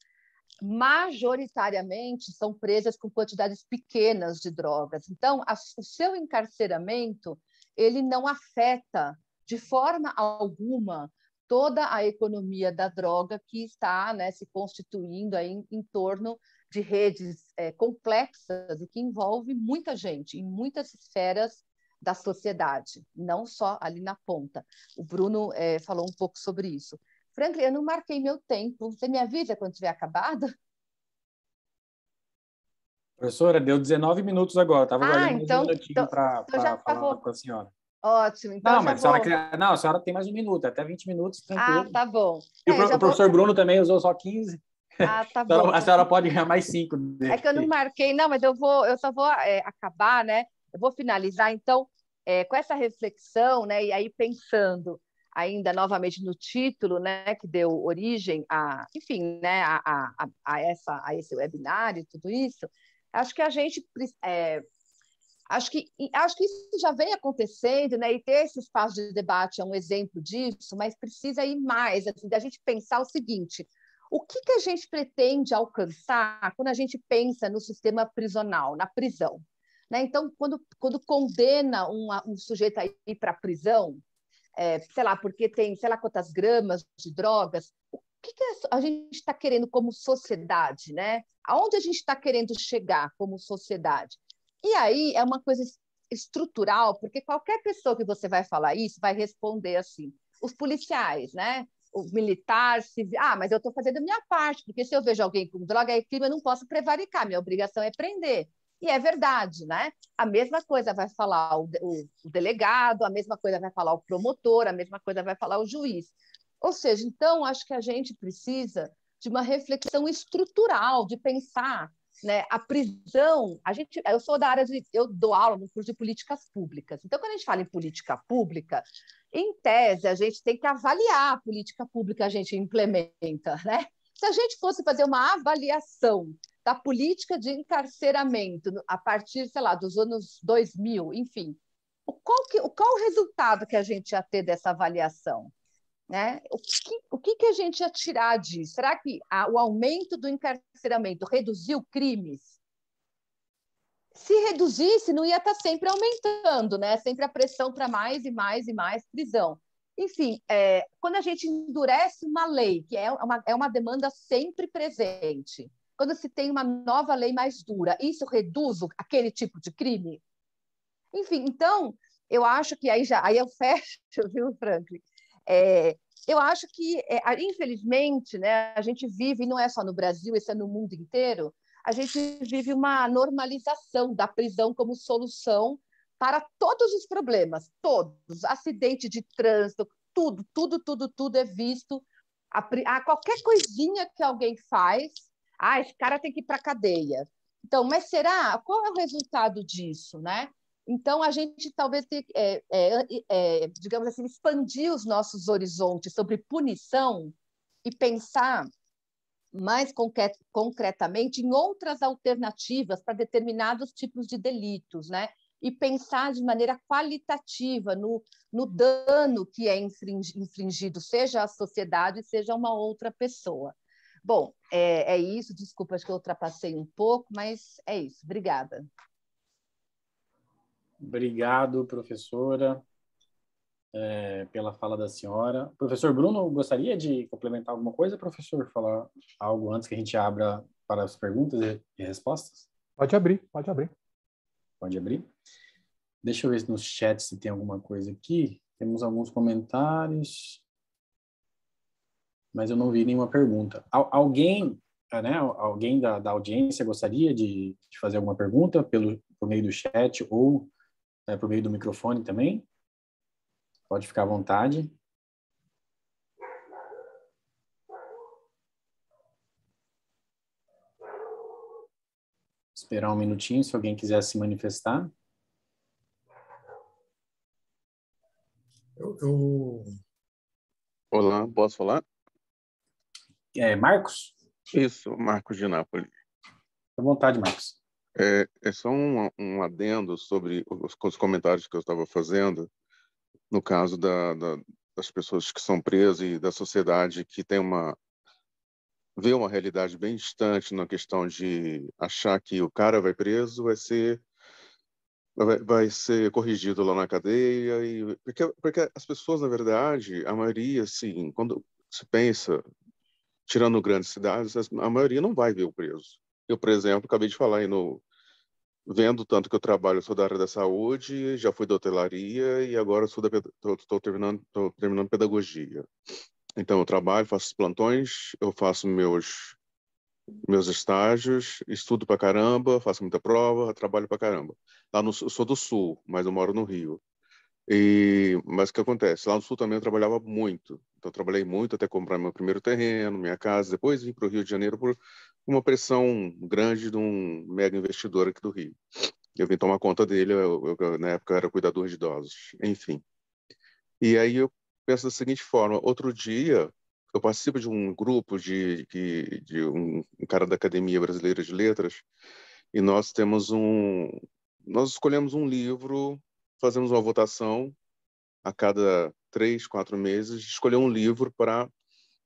majoritariamente são presas com quantidades pequenas de drogas. Então, o seu encarceramento ele não afeta de forma alguma toda a economia da droga que está, né, se constituindo aí em torno de redes complexas e que envolve muita gente em muitas esferas da sociedade, não só ali na ponta. O Bruno falou um pouco sobre isso. Franklin, eu não marquei meu tempo. Você me avisa quando tiver acabado? Professora, deu 19 minutos agora. Estava guardando mais um Então, minutinho para já falar vou. com a senhora. Ótimo, então Não, já mas a senhora, vou. não, a senhora tem mais um minuto, até 20 minutos, tranquilo. Tá bom. E Já o professor Bruno também usou só 15. tá bom. A senhora pode ganhar mais 5. É que eu não marquei, não, mas eu só vou acabar, né? Eu vou finalizar, então, com essa reflexão, né? E aí pensando ainda novamente no título, né? Que deu origem enfim, né? A esse webinar e tudo isso. Acho que a gente acho que isso já vem acontecendo, né? E ter esse espaço de debate é um exemplo disso, mas precisa ir mais, assim, da gente pensar o seguinte: o que a gente pretende alcançar quando a gente pensa no sistema prisional, na prisão? Né? Então, quando condena um sujeito a ir para a prisão, sei lá, porque tem sei lá quantas gramas de drogas, o que a gente está querendo como sociedade? Né? Aonde a gente está querendo chegar como sociedade? E aí é uma coisa estrutural, porque qualquer pessoa que você vai falar isso vai responder assim. Os policiais, né? O militar, civil, mas eu estou fazendo a minha parte, porque se eu vejo alguém com droga e crime, eu não posso prevaricar, minha obrigação é prender. E é verdade, né? A mesma coisa vai falar o delegado, a mesma coisa vai falar o promotor, a mesma coisa vai falar o juiz. Ou seja, então, acho que a gente precisa de uma reflexão estrutural, de pensar, né, a prisão. Eu sou da área eu dou aula no curso de políticas públicas. Então, quando a gente fala em política pública, em tese, a gente tem que avaliar a política pública que a gente implementa, né? Se a gente fosse fazer uma avaliação da política de encarceramento a partir, sei lá, dos anos 2000, enfim, qual o resultado que a gente ia ter dessa avaliação? Né? O que a gente ia tirar disso? Será que o aumento do encarceramento reduziu crimes? Se reduzisse, não ia estar sempre aumentando, né? Sempre a pressão para mais e mais e mais prisão. Enfim, quando a gente endurece uma lei, que é uma demanda sempre presente, quando se tem uma nova lei mais dura, isso reduz aquele tipo de crime? Enfim, então, eu acho que aí eu fecho, viu, Franklin? Eu acho que, infelizmente, né, a gente vive, e não é só no Brasil, isso é no mundo inteiro, a gente vive uma normalização da prisão como solução para todos os problemas, todos, acidente de trânsito, tudo é visto. Qualquer coisinha que alguém faz, esse cara tem que ir para a cadeia. Então, mas será? Qual é o resultado disso, né? Então, a gente talvez tenha, digamos assim, expandir os nossos horizontes sobre punição e pensar mais concretamente em outras alternativas para determinados tipos de delitos, né? E pensar de maneira qualitativa no dano que é infligido, seja à sociedade, seja a uma outra pessoa. Bom, é isso. Desculpa, acho que eu ultrapassei um pouco, mas é isso. Obrigada. Obrigado, professora, pela fala da senhora. Professor Bruno, gostaria de complementar alguma coisa, professor? Falar algo antes que a gente abra para as perguntas e respostas? Pode abrir, pode abrir. Pode abrir. Deixa eu ver no chat se tem alguma coisa aqui. Temos alguns comentários, mas eu não vi nenhuma pergunta. Alguém né, alguém da audiência gostaria de fazer alguma pergunta por meio do chat ou por meio do microfone também? Pode ficar à vontade. Esperar um minutinho, se alguém quiser se manifestar. Olá, posso falar? Marcos? Isso, Marcos de Nápoles. À vontade, Marcos. É só um adendo sobre os comentários que eu estava fazendo, no caso das pessoas que são presas e da sociedade que vê uma realidade bem distante na questão de achar que o cara vai preso, vai ser corrigido lá na cadeia. Porque as pessoas, na verdade, a maioria, assim, quando se pensa, tirando grandes cidades, a maioria não vai ver o preso. Eu, por exemplo, acabei de falar aí vendo tanto que eu trabalho, eu sou da área da saúde, já fui da hotelaria e agora estou terminando pedagogia. Então, eu trabalho, faço plantões, eu faço meus estágios, estudo pra caramba, faço muita prova, trabalho pra caramba. Eu sou do Sul, mas eu moro no Rio. Mas o que acontece? Lá no Sul também eu trabalhava muito. Então, eu trabalhei muito até comprar meu primeiro terreno, minha casa. Depois vim para o Rio de Janeiro por uma pressão grande de um mega investidor aqui do Rio. Eu vim tomar conta dele, na época eu era cuidador de idosos. Enfim. E aí eu penso da seguinte forma: outro dia, eu participo de um grupo de um cara da Academia Brasileira de Letras, e nós escolhemos um livro, fazemos uma votação a cada 3, 4 meses, escolher um livro para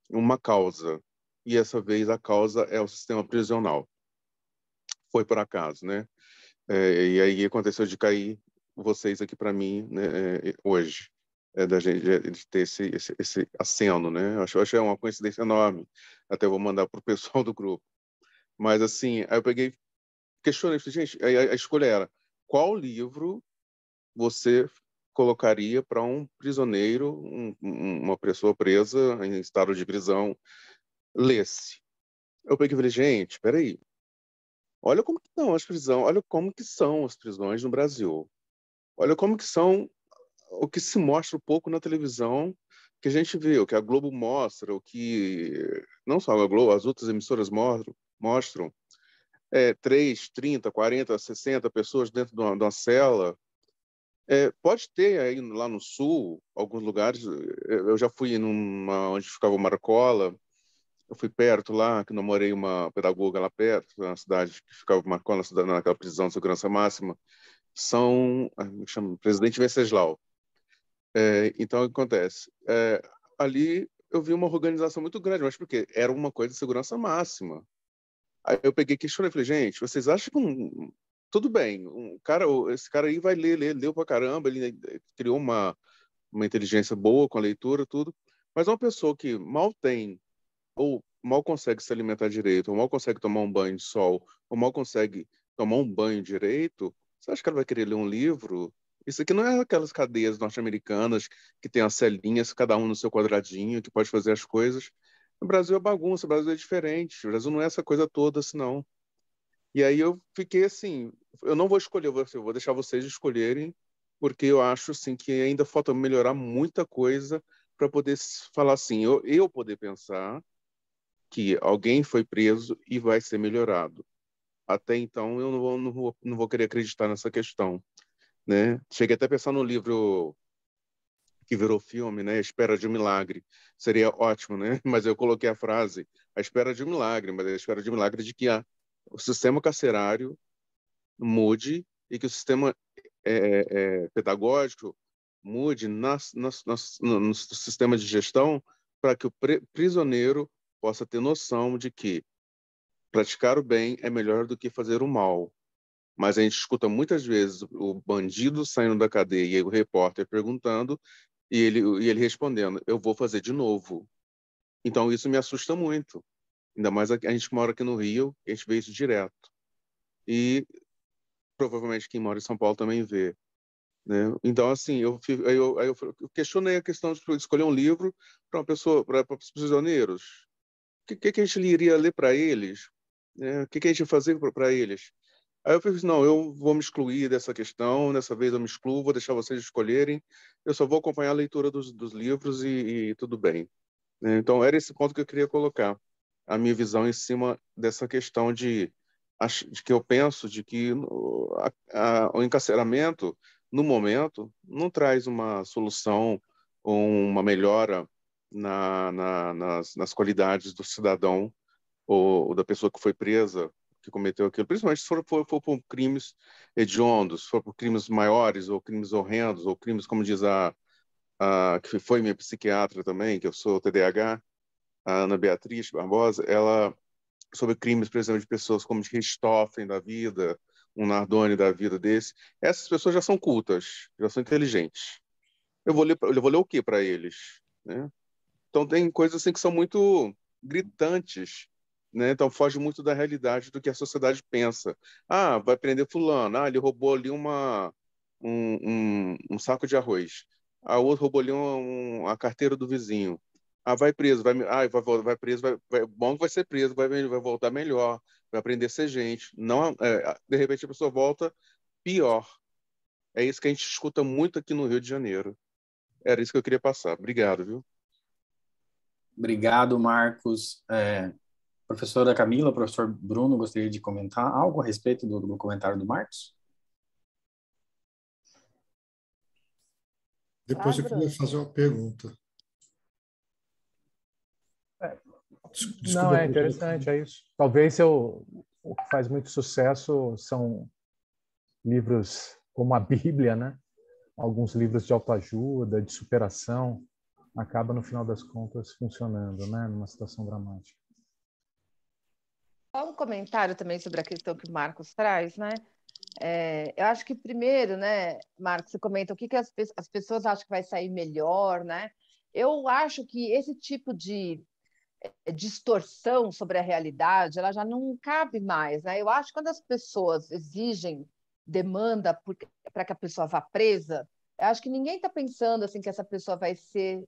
uma causa. E essa vez a causa é o sistema prisional. Foi por acaso, né? E aí aconteceu de cair vocês aqui para mim, né, hoje. Da gente de ter esse aceno, né? Acho que é uma coincidência enorme. Até vou mandar para o pessoal do grupo. Mas, assim, aí eu peguei, questionei, gente, a escolha era: qual livro você colocaria para um prisioneiro, uma pessoa presa em estado de prisão, lesse? Eu peguei e falei, gente, peraí, olha como que são as prisões, olha como que são as prisões no Brasil. Olha como que são o que se mostra um pouco na televisão, que a gente vê, o que a Globo mostra, o que não só a Globo, as outras emissoras mostram 3, 30, 40, 60 pessoas dentro de uma cela. Pode ter aí lá no sul, alguns lugares. Eu já fui onde ficava o Marcola, eu fui perto lá, que namorei uma pedagoga lá perto, na cidade que ficava o Marcola, naquela prisão de segurança máxima. Chama Presidente Venceslau. Então, o que acontece? Ali eu vi uma organização muito grande, mas por quê? Era uma coisa de segurança máxima. Aí eu peguei e questionei, falei, gente, vocês acham que tudo bem, esse cara aí vai leu pra caramba, ele criou uma inteligência boa com a leitura, tudo, mas uma pessoa que mal tem, ou mal consegue se alimentar direito, ou mal consegue tomar um banho de sol, ou mal consegue tomar um banho direito, você acha que ela vai querer ler um livro? Isso aqui não é aquelas cadeias norte-americanas que tem as celinhas, cada um no seu quadradinho, que pode fazer as coisas. No Brasil é bagunça, o Brasil é diferente, o Brasil não é essa coisa toda assim, não. E aí eu fiquei assim, eu não vou escolher você, eu vou deixar vocês escolherem, porque eu acho assim que ainda falta melhorar muita coisa para poder falar assim, eu poder pensar que alguém foi preso e vai ser melhorado. Até então eu não vou querer acreditar nessa questão, né? Cheguei até a pensar no livro que virou filme, né? A Espera de um Milagre. Seria ótimo, né? Mas eu coloquei a frase, a espera de um milagre, mas a espera de um milagre de que o sistema carcerário mude e que o sistema pedagógico mude no sistema de gestão para que o prisioneiro possa ter noção de que praticar o bem é melhor do que fazer o mal. Mas a gente escuta muitas vezes o bandido saindo da cadeia e o repórter perguntando e ele respondendo, eu vou fazer de novo. Então isso me assusta muito. Ainda mais a gente que mora aqui no Rio, a gente vê isso direto. E provavelmente quem mora em São Paulo também vê, né? Então, assim, eu questionei a questão de escolher um livro para uma pessoa, para os prisioneiros. que a gente iria ler para eles? Né? O que a gente ia fazer para eles? Aí eu falei, não, eu vou me excluir dessa questão, dessa vez eu me excluo, vou deixar vocês escolherem, eu só vou acompanhar a leitura dos livros e tudo bem. Então, era esse ponto que eu queria colocar, a minha visão em cima dessa questão de que eu penso de que o encarceramento, no momento, não traz uma solução ou uma melhora nas qualidades do cidadão ou da pessoa que foi presa, que cometeu aquilo, principalmente se for por crimes hediondos, se for por crimes maiores ou crimes horrendos, ou crimes, como diz que foi minha psiquiatra também, que eu sou TDAH, a Ana Beatriz Barbosa, ela, sobre crimes, por exemplo, de pessoas como de Richthofen da vida, um Nardoni da vida desse, essas pessoas já são cultas, já são inteligentes. Eu vou ler o que para eles? Né? Então, tem coisas assim que são muito gritantes, né? Então, foge muito da realidade do que a sociedade pensa. Ah, vai prender fulano. Ah, ele roubou ali um saco de arroz. Ah, o outro roubou ali a carteira do vizinho. Ah, vai preso. Vai preso. Bom que vai ser preso, vai voltar melhor, vai aprender a ser gente. Não, de repente, a pessoa volta pior. É isso que a gente escuta muito aqui no Rio de Janeiro. Era isso que eu queria passar. Obrigado, viu? Obrigado, Marcos. Professora Camila, professor Bruno, gostaria de comentar algo a respeito do comentário do Marcos? Depois eu queria fazer uma pergunta. Não, é interessante, é isso. Talvez o que faz muito sucesso são livros como a Bíblia, né? Alguns livros de autoajuda, de superação, acaba no final das contas funcionando, né? Numa situação dramática. Só um comentário também sobre a questão que o Marcos traz, né? Eu acho que primeiro, né, Marcos, você comenta o que as pessoas acham que vai sair melhor, né? Eu acho que esse tipo de distorção sobre a realidade, ela já não cabe mais, né? Eu acho que quando as pessoas exigem, demanda para que a pessoa vá presa, eu acho que ninguém está pensando assim que essa pessoa vai ser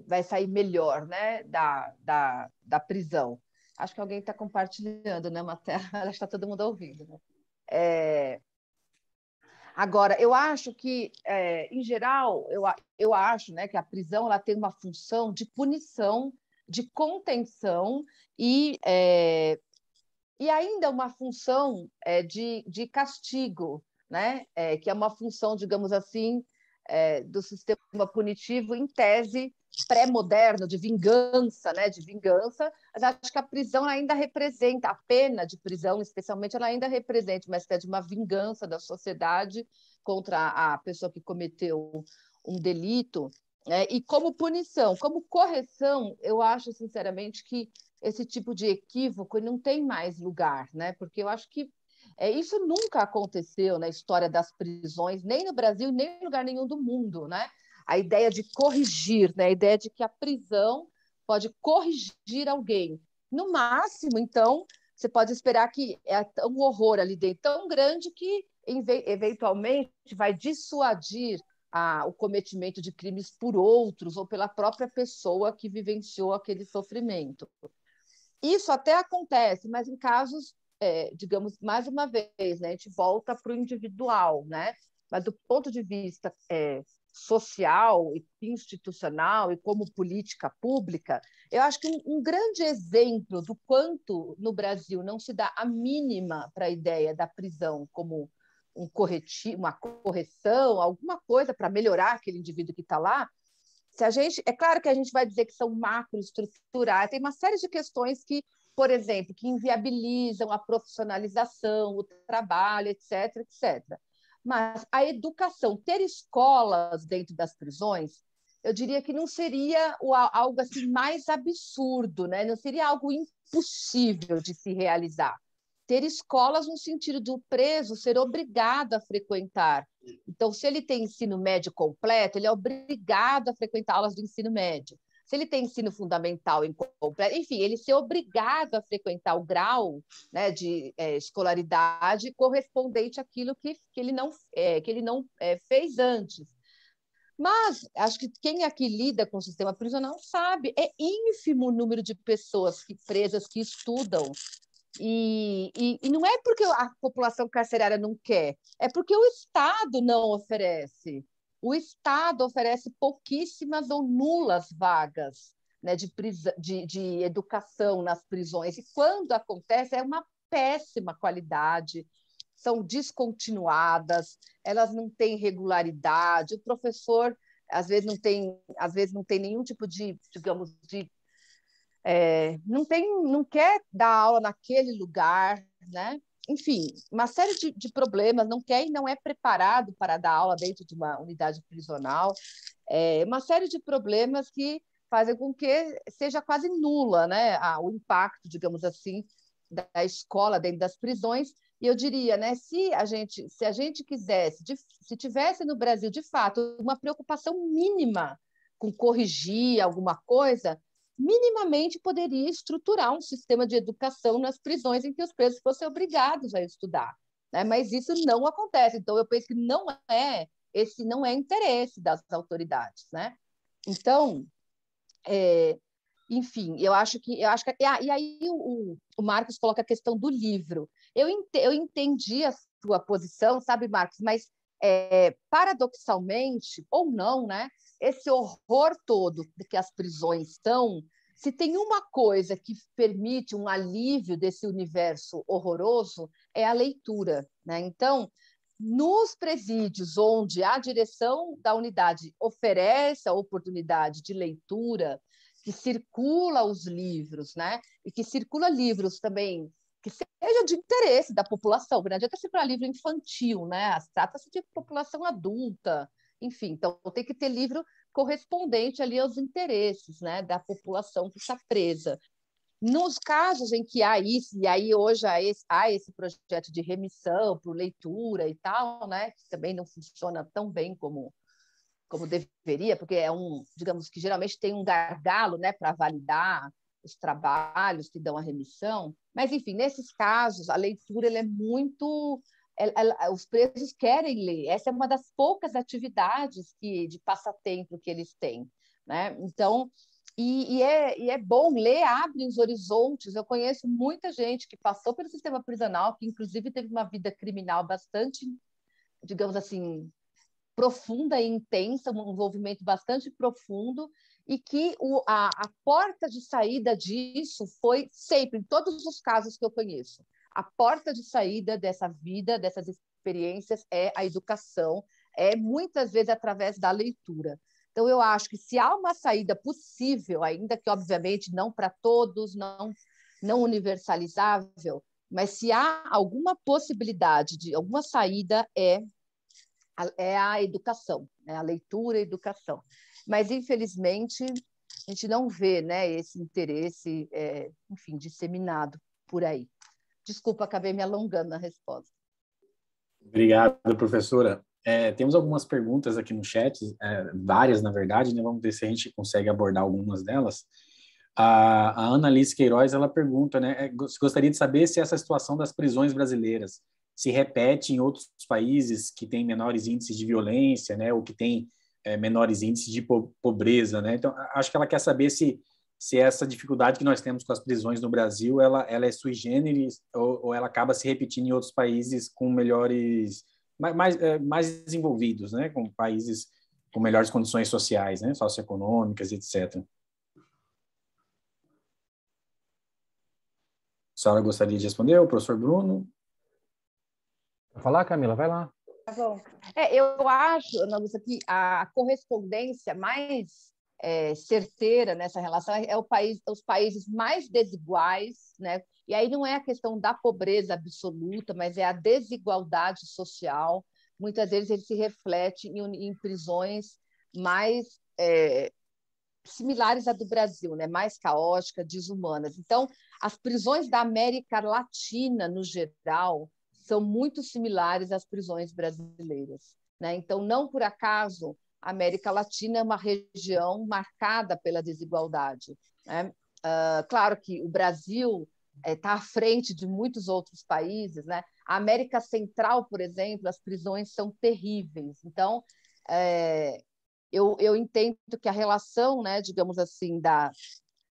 vai sair melhor, né, da prisão. Acho que alguém está compartilhando, né, Matéria? Acho que está todo mundo ouvindo, né? Agora, eu acho que, em geral, eu acho, né, que a prisão ela tem uma função de punição, de contenção e ainda uma função de castigo, né? Que é uma função, digamos assim, do sistema punitivo, em tese pré-moderno, de vingança, né? De vingança. Mas acho que a prisão ainda representa, a pena de prisão, especialmente, ela ainda representa uma espécie de uma vingança da sociedade contra a pessoa que cometeu um delito. E como punição, como correção, eu acho, sinceramente, que esse tipo de equívoco não tem mais lugar, né? Porque eu acho que isso nunca aconteceu na história das prisões, nem no Brasil, nem em lugar nenhum do mundo, né? A ideia de corrigir, né? A ideia de que a prisão pode corrigir alguém. No máximo, então, você pode esperar que é um horror ali dentro tão grande que, eventualmente, vai dissuadir o cometimento de crimes por outros ou pela própria pessoa que vivenciou aquele sofrimento. Isso até acontece, mas em casos, digamos, mais uma vez, né, a gente volta para o individual, né? Mas do ponto de vista social e institucional e como política pública, eu acho que um grande exemplo do quanto no Brasil não se dá a mínima para a ideia da prisão como um corretivo, uma correção, alguma coisa para melhorar aquele indivíduo que está lá. É claro que a gente vai dizer que são macroestruturais, tem uma série de questões que, por exemplo, que inviabilizam a profissionalização, o trabalho, etc., etc. Mas a educação, ter escolas dentro das prisões, eu diria que não seria algo assim mais absurdo, né? Não seria algo impossível de se realizar. Ter escolas no sentido do preso ser obrigado a frequentar. Então, se ele tem ensino médio completo, ele é obrigado a frequentar aulas do ensino médio. Se ele tem ensino fundamental incompleto, enfim, ele ser obrigado a frequentar o grau, né, de escolaridade correspondente àquilo que ele não fez antes. Mas acho que quem aqui lida com o sistema prisional sabe, é ínfimo o número de pessoas presas que estudam. E não é porque a população carcerária não quer, é porque o Estado não oferece. O Estado oferece pouquíssimas ou nulas vagas, né, de educação nas prisões. E quando acontece, é uma péssima qualidade, são descontinuadas, elas não têm regularidade, o professor às vezes não tem nenhum tipo de, digamos, de não quer dar aula naquele lugar, né? Enfim, uma série de problemas, não quer e não é preparado para dar aula dentro de uma unidade prisional, uma série de problemas que fazem com que seja quase nula, né, o impacto, digamos assim, da escola dentro das prisões. E eu diria, né, se a gente quisesse, se tivesse no Brasil, de fato, uma preocupação mínima com corrigir alguma coisa, minimamente poderia estruturar um sistema de educação nas prisões em que os presos fossem obrigados a estudar, né? Mas isso não acontece. Então, eu penso que esse não é interesse das autoridades, né? Então, enfim, eu acho que e aí o Marcos coloca a questão do livro. Eu entendi a sua posição, sabe, Marcos? Mas paradoxalmente ou não, né? Esse horror todo que as prisões estão, se tem uma coisa que permite um alívio desse universo horroroso, é a leitura, né? Então, nos presídios onde a direção da unidade oferece a oportunidade de leitura, que circula os livros, né? E que circula livros também que seja de interesse da população, não adianta ser para livro infantil, né? Trata-se de população adulta, enfim, então tem que ter livro correspondente ali aos interesses, né, da população que está presa. Nos casos em que há isso, e aí hoje há esse projeto de remissão por leitura e tal, né, que também não funciona tão bem como deveria, porque digamos que geralmente tem um gargalo, né, para validar os trabalhos que dão a remissão. Mas, enfim, nesses casos, a leitura ela é muito... os presos querem ler. Essa é uma das poucas atividades de passatempo que eles têm, né? Então, é bom ler, abre os horizontes. Eu conheço muita gente que passou pelo sistema prisional, que inclusive teve uma vida criminal bastante, digamos assim, profunda e intensa, um envolvimento bastante profundo, e que a porta de saída disso foi sempre, em todos os casos que eu conheço, a porta de saída dessa vida, dessas experiências, é a educação, muitas vezes através da leitura. Então, eu acho que se há uma saída possível, ainda que, obviamente, não para todos, não universalizável, mas se há alguma possibilidade de alguma saída, é a educação, né? A leitura e a educação. Mas, infelizmente, a gente não vê, né, esse interesse, enfim, disseminado por aí. Desculpa, acabei me alongando na resposta. Obrigado, professora. Temos algumas perguntas aqui no chat, várias, na verdade, né? Vamos ver se a gente consegue abordar algumas delas. A Ana Alice Queiroz, ela pergunta, né, gostaria de saber se essa situação das prisões brasileiras se repete em outros países que têm menores índices de violência, né, ou que têm menores índices de pobreza, né? Então, acho que ela quer saber se essa dificuldade que nós temos com as prisões no Brasil, ela é sui generis ou ela acaba se repetindo em outros países com melhores, mais desenvolvidos, né, com países com melhores condições sociais, né, socioeconômicas, etc. A senhora gostaria de responder, o professor Bruno? Vai falar, Camila? Vai lá. Tá bom. Eu acho, Ana Lúcia, que a correspondência mais certeira nessa relação os países mais desiguais, né? E aí não é a questão da pobreza absoluta, mas é a desigualdade social. Muitas vezes ele se reflete em prisões mais similares à do Brasil, né? Mais caóticas, desumanas. Então, as prisões da América Latina, no geral, são muito similares às prisões brasileiras, né? Então, não por acaso, a América Latina é uma região marcada pela desigualdade, né? Claro que o Brasil está à frente de muitos outros países, né? A América Central, por exemplo, as prisões são terríveis. Então, eu entendo que a relação, né, digamos assim,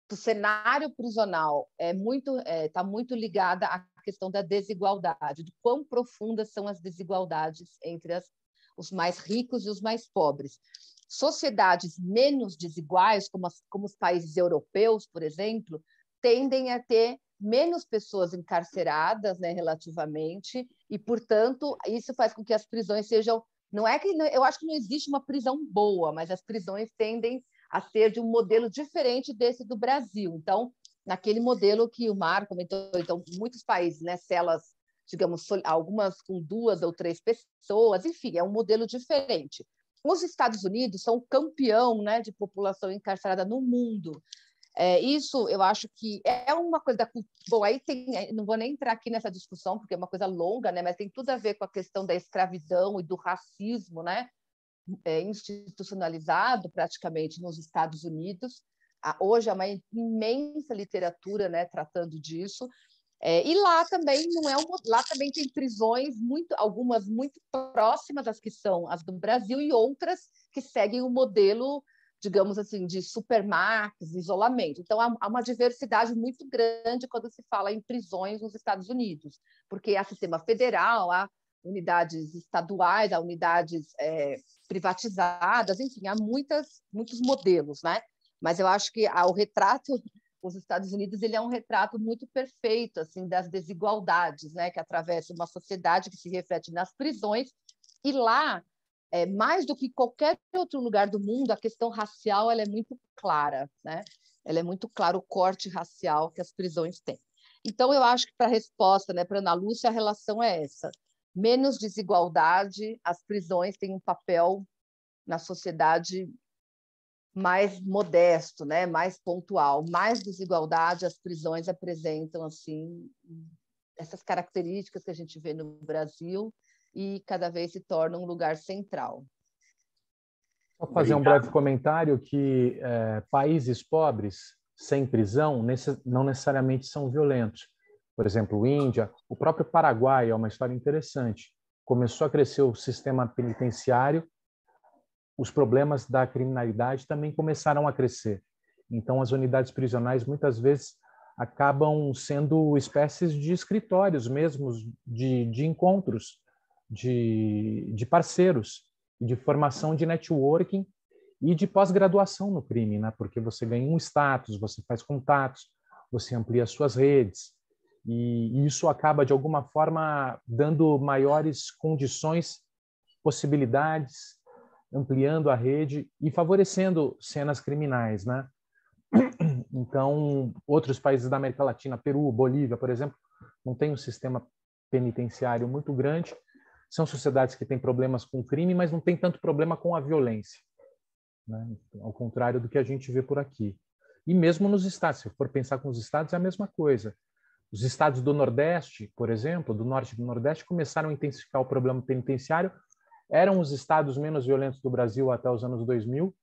do cenário prisional está muito ligada à questão da desigualdade, de quão profundas são as desigualdades entre os mais ricos e os mais pobres. Sociedades menos desiguais, como os países europeus, por exemplo, tendem a ter menos pessoas encarceradas, né, relativamente, e, portanto, isso faz com que as prisões sejam... eu acho que não existe uma prisão boa, mas as prisões tendem a ser de um modelo diferente desse do Brasil. Então, naquele modelo que o Mar comentou, então, muitos países, né, celas, digamos, algumas com 2 ou 3 pessoas, enfim, é um modelo diferente. Os Estados Unidos são o campeão, né, de população encarcerada no mundo. Isso eu acho que é uma coisa da cultura. Bom, aí não vou nem entrar aqui nessa discussão, porque é uma coisa longa, né, mas tem tudo a ver com a questão da escravidão e do racismo, né, institucionalizado praticamente nos Estados Unidos. Hoje há uma imensa literatura, né, tratando disso. E lá também lá também tem prisões algumas muito próximas às que são as do Brasil e outras que seguem o modelo, digamos assim, de supermarcos, isolamento. Então há uma diversidade muito grande quando se fala em prisões nos Estados Unidos, porque há sistema federal, há unidades estaduais, há unidades privatizadas, enfim, há muitos modelos, né? Mas eu acho que o retrato os Estados Unidos ele é um retrato muito perfeito assim das desigualdades, né, que atravessa uma sociedade que se reflete nas prisões. E lá, mais do que qualquer outro lugar do mundo, a questão racial ela é muito clara, né? Ela é muito clara o corte racial que as prisões têm. Então eu acho que para a resposta, né, para Ana Lúcia, a relação é essa: menos desigualdade, as prisões têm um papel na sociedade mais modesto, né, mais pontual. Mais desigualdade, as prisões apresentam assim essas características que a gente vê no Brasil e cada vez se torna um lugar central. Vou fazer um breve comentário que países pobres sem prisão não necessariamente são violentos. Por exemplo, Índia, o próprio Paraguai é uma história interessante. Começou a crescer o sistema penitenciário, os problemas da criminalidade também começaram a crescer. Então, as unidades prisionais, muitas vezes, acabam sendo espécies de escritórios mesmos, de encontros, de parceiros, de formação de networking e de pós-graduação no crime, né? Porque você ganha um status, você faz contatos, você amplia suas redes, e isso acaba, de alguma forma, dando maiores condições, possibilidades, ampliando a rede e favorecendo cenas criminais, né? Então, outros países da América Latina, Peru, Bolívia, por exemplo, não tem um sistema penitenciário muito grande. São sociedades que têm problemas com o crime, mas não tem tanto problema com a violência, né? Ao contrário do que a gente vê por aqui. E mesmo nos estados, se for pensar com os estados, é a mesma coisa. Os estados do Nordeste, por exemplo, do Norte e do Nordeste, começaram a intensificar o problema penitenciário. Eram os estados menos violentos do Brasil até os anos 2000,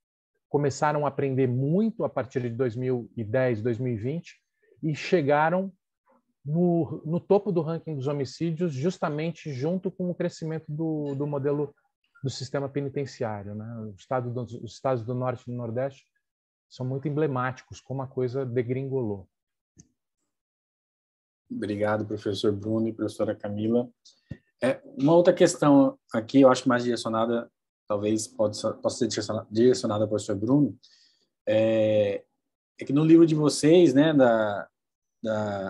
começaram a aprender muito a partir de 2010, 2020, e chegaram no topo do ranking dos homicídios, justamente junto com o crescimento do modelo do sistema penitenciário, né? Os estados do Norte e do Nordeste são muito emblemáticos, como a coisa degringolou. Obrigado, professor Bruno e professora Camila. Uma outra questão aqui, eu acho mais direcionada, talvez possa ser direcionada ao professor Bruno, é que no livro de vocês, né,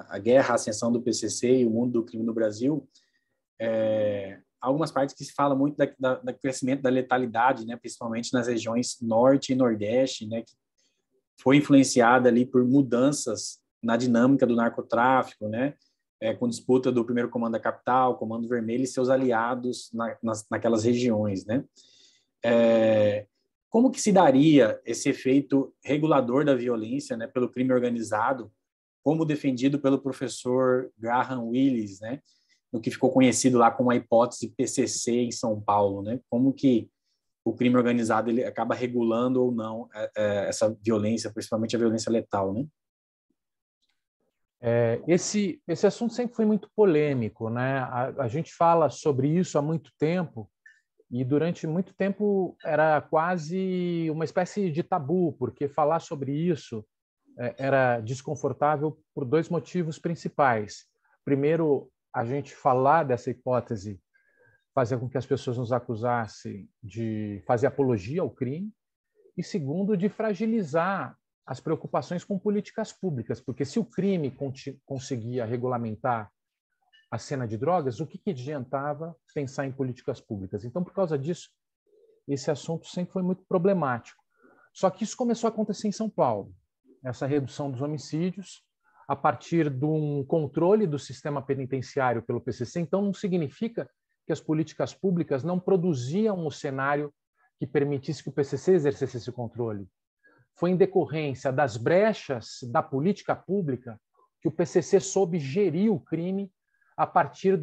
a Guerra, a Ascensão do PCC e o Mundo do Crime no Brasil, algumas partes que se fala muito do crescimento da letalidade, né, principalmente nas regiões Norte e Nordeste, né, que foi influenciada ali por mudanças na dinâmica do narcotráfico, né, com disputa do primeiro comando da capital, Comando Vermelho e seus aliados naquelas regiões, né? Como que se daria esse efeito regulador da violência, né, pelo crime organizado, como defendido pelo professor Graham Willis, né, no que ficou conhecido lá como a hipótese PCC em São Paulo, né? Como que o crime organizado ele acaba regulando ou não essa violência, principalmente a violência letal, né? Esse assunto sempre foi muito polêmico, né? A gente fala sobre isso há muito tempo E durante muito tempo era quase uma espécie de tabu, porque falar sobre isso era desconfortável por dois motivos principais. Primeiro, a gente falar dessa hipótese fazia com que as pessoas nos acusassem de fazer apologia ao crime, e segundo, de fragilizar as preocupações com políticas públicas, porque se o crime conseguia regulamentar a cena de drogas, o que adiantava pensar em políticas públicas? Então, por causa disso, esse assunto sempre foi muito problemático. Só que isso começou a acontecer em São Paulo, essa redução dos homicídios, a partir de um controle do sistema penitenciário pelo PCC. Então, não significa que as políticas públicas não produziam o cenário que permitisse que o PCC exercesse esse controle. Foi em decorrência das brechas da política pública que o PCC soube gerir o crime a partir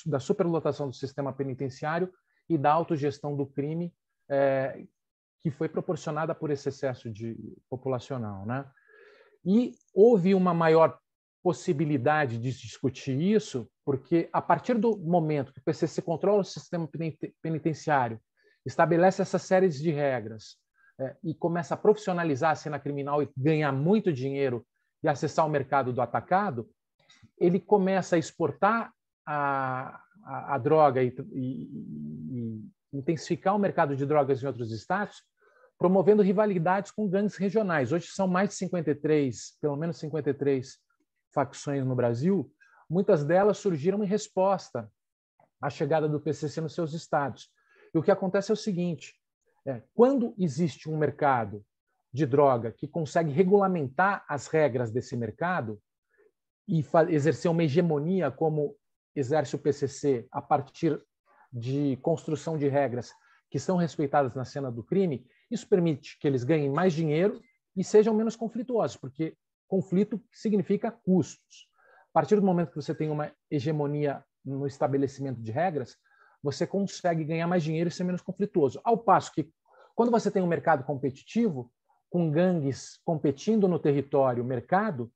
da superlotação do sistema penitenciário e da autogestão do crime que foi proporcionada por esse excesso populacional, né? E houve uma maior possibilidade de discutir isso, porque a partir do momento que o PCC controla o sistema penitenciário, estabelece essa série de regras e começa a profissionalizar a cena criminal e ganhar muito dinheiro e acessar o mercado do atacado, ele começa a exportar a droga e intensificar o mercado de drogas em outros estados, promovendo rivalidades com gangues regionais. Hoje são mais de 53, pelo menos 53 facções no Brasil. Muitas delas surgiram em resposta à chegada do PCC nos seus estados. E o que acontece é o seguinte, quando existe um mercado de droga que consegue regulamentar as regras desse mercado e exercer uma hegemonia como exerce o PCC a partir de construção de regras que são respeitadas na cena do crime, isso permite que eles ganhem mais dinheiro e sejam menos conflituosos, porque conflito significa custos. A partir do momento que você tem uma hegemonia no estabelecimento de regras, você consegue ganhar mais dinheiro e ser menos conflituoso. Ao passo que, quando você tem um mercado competitivo, com gangues competindo no território mercado,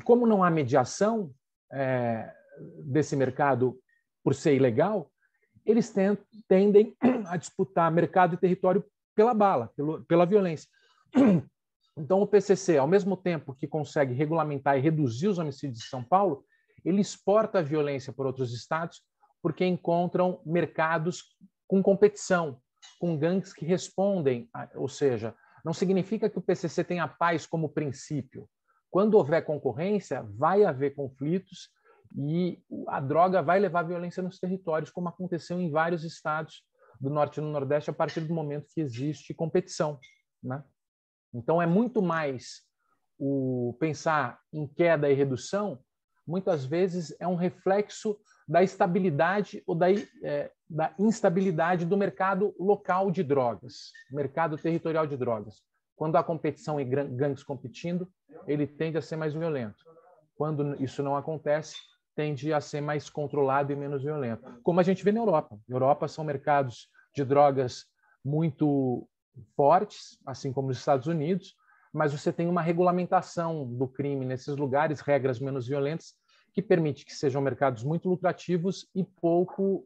como não há mediação desse mercado por ser ilegal, eles tendem a disputar mercado e território pela bala, pela violência. Então, o PCC, ao mesmo tempo que consegue regulamentar e reduzir os homicídios de São Paulo, ele exporta a violência por outros estados porque encontram mercados com competição, com gangues que respondem, ou seja, não significa que o PCC tenha paz como princípio. Quando houver concorrência, vai haver conflitos e a droga vai levar violência nos territórios, como aconteceu em vários estados do Norte e do Nordeste a partir do momento que existe competição, né? Então, é muito mais o pensar em queda e redução, muitas vezes é um reflexo da estabilidade ou da instabilidade do mercado local de drogas, mercado territorial de drogas. Quando há competição e gangues competindo, ele tende a ser mais violento. Quando isso não acontece, tende a ser mais controlado e menos violento. Como a gente vê na Europa. Na Europa são mercados de drogas muito fortes, assim como nos Estados Unidos, mas você tem uma regulamentação do crime nesses lugares, regras menos violentas, que permite que sejam mercados muito lucrativos e com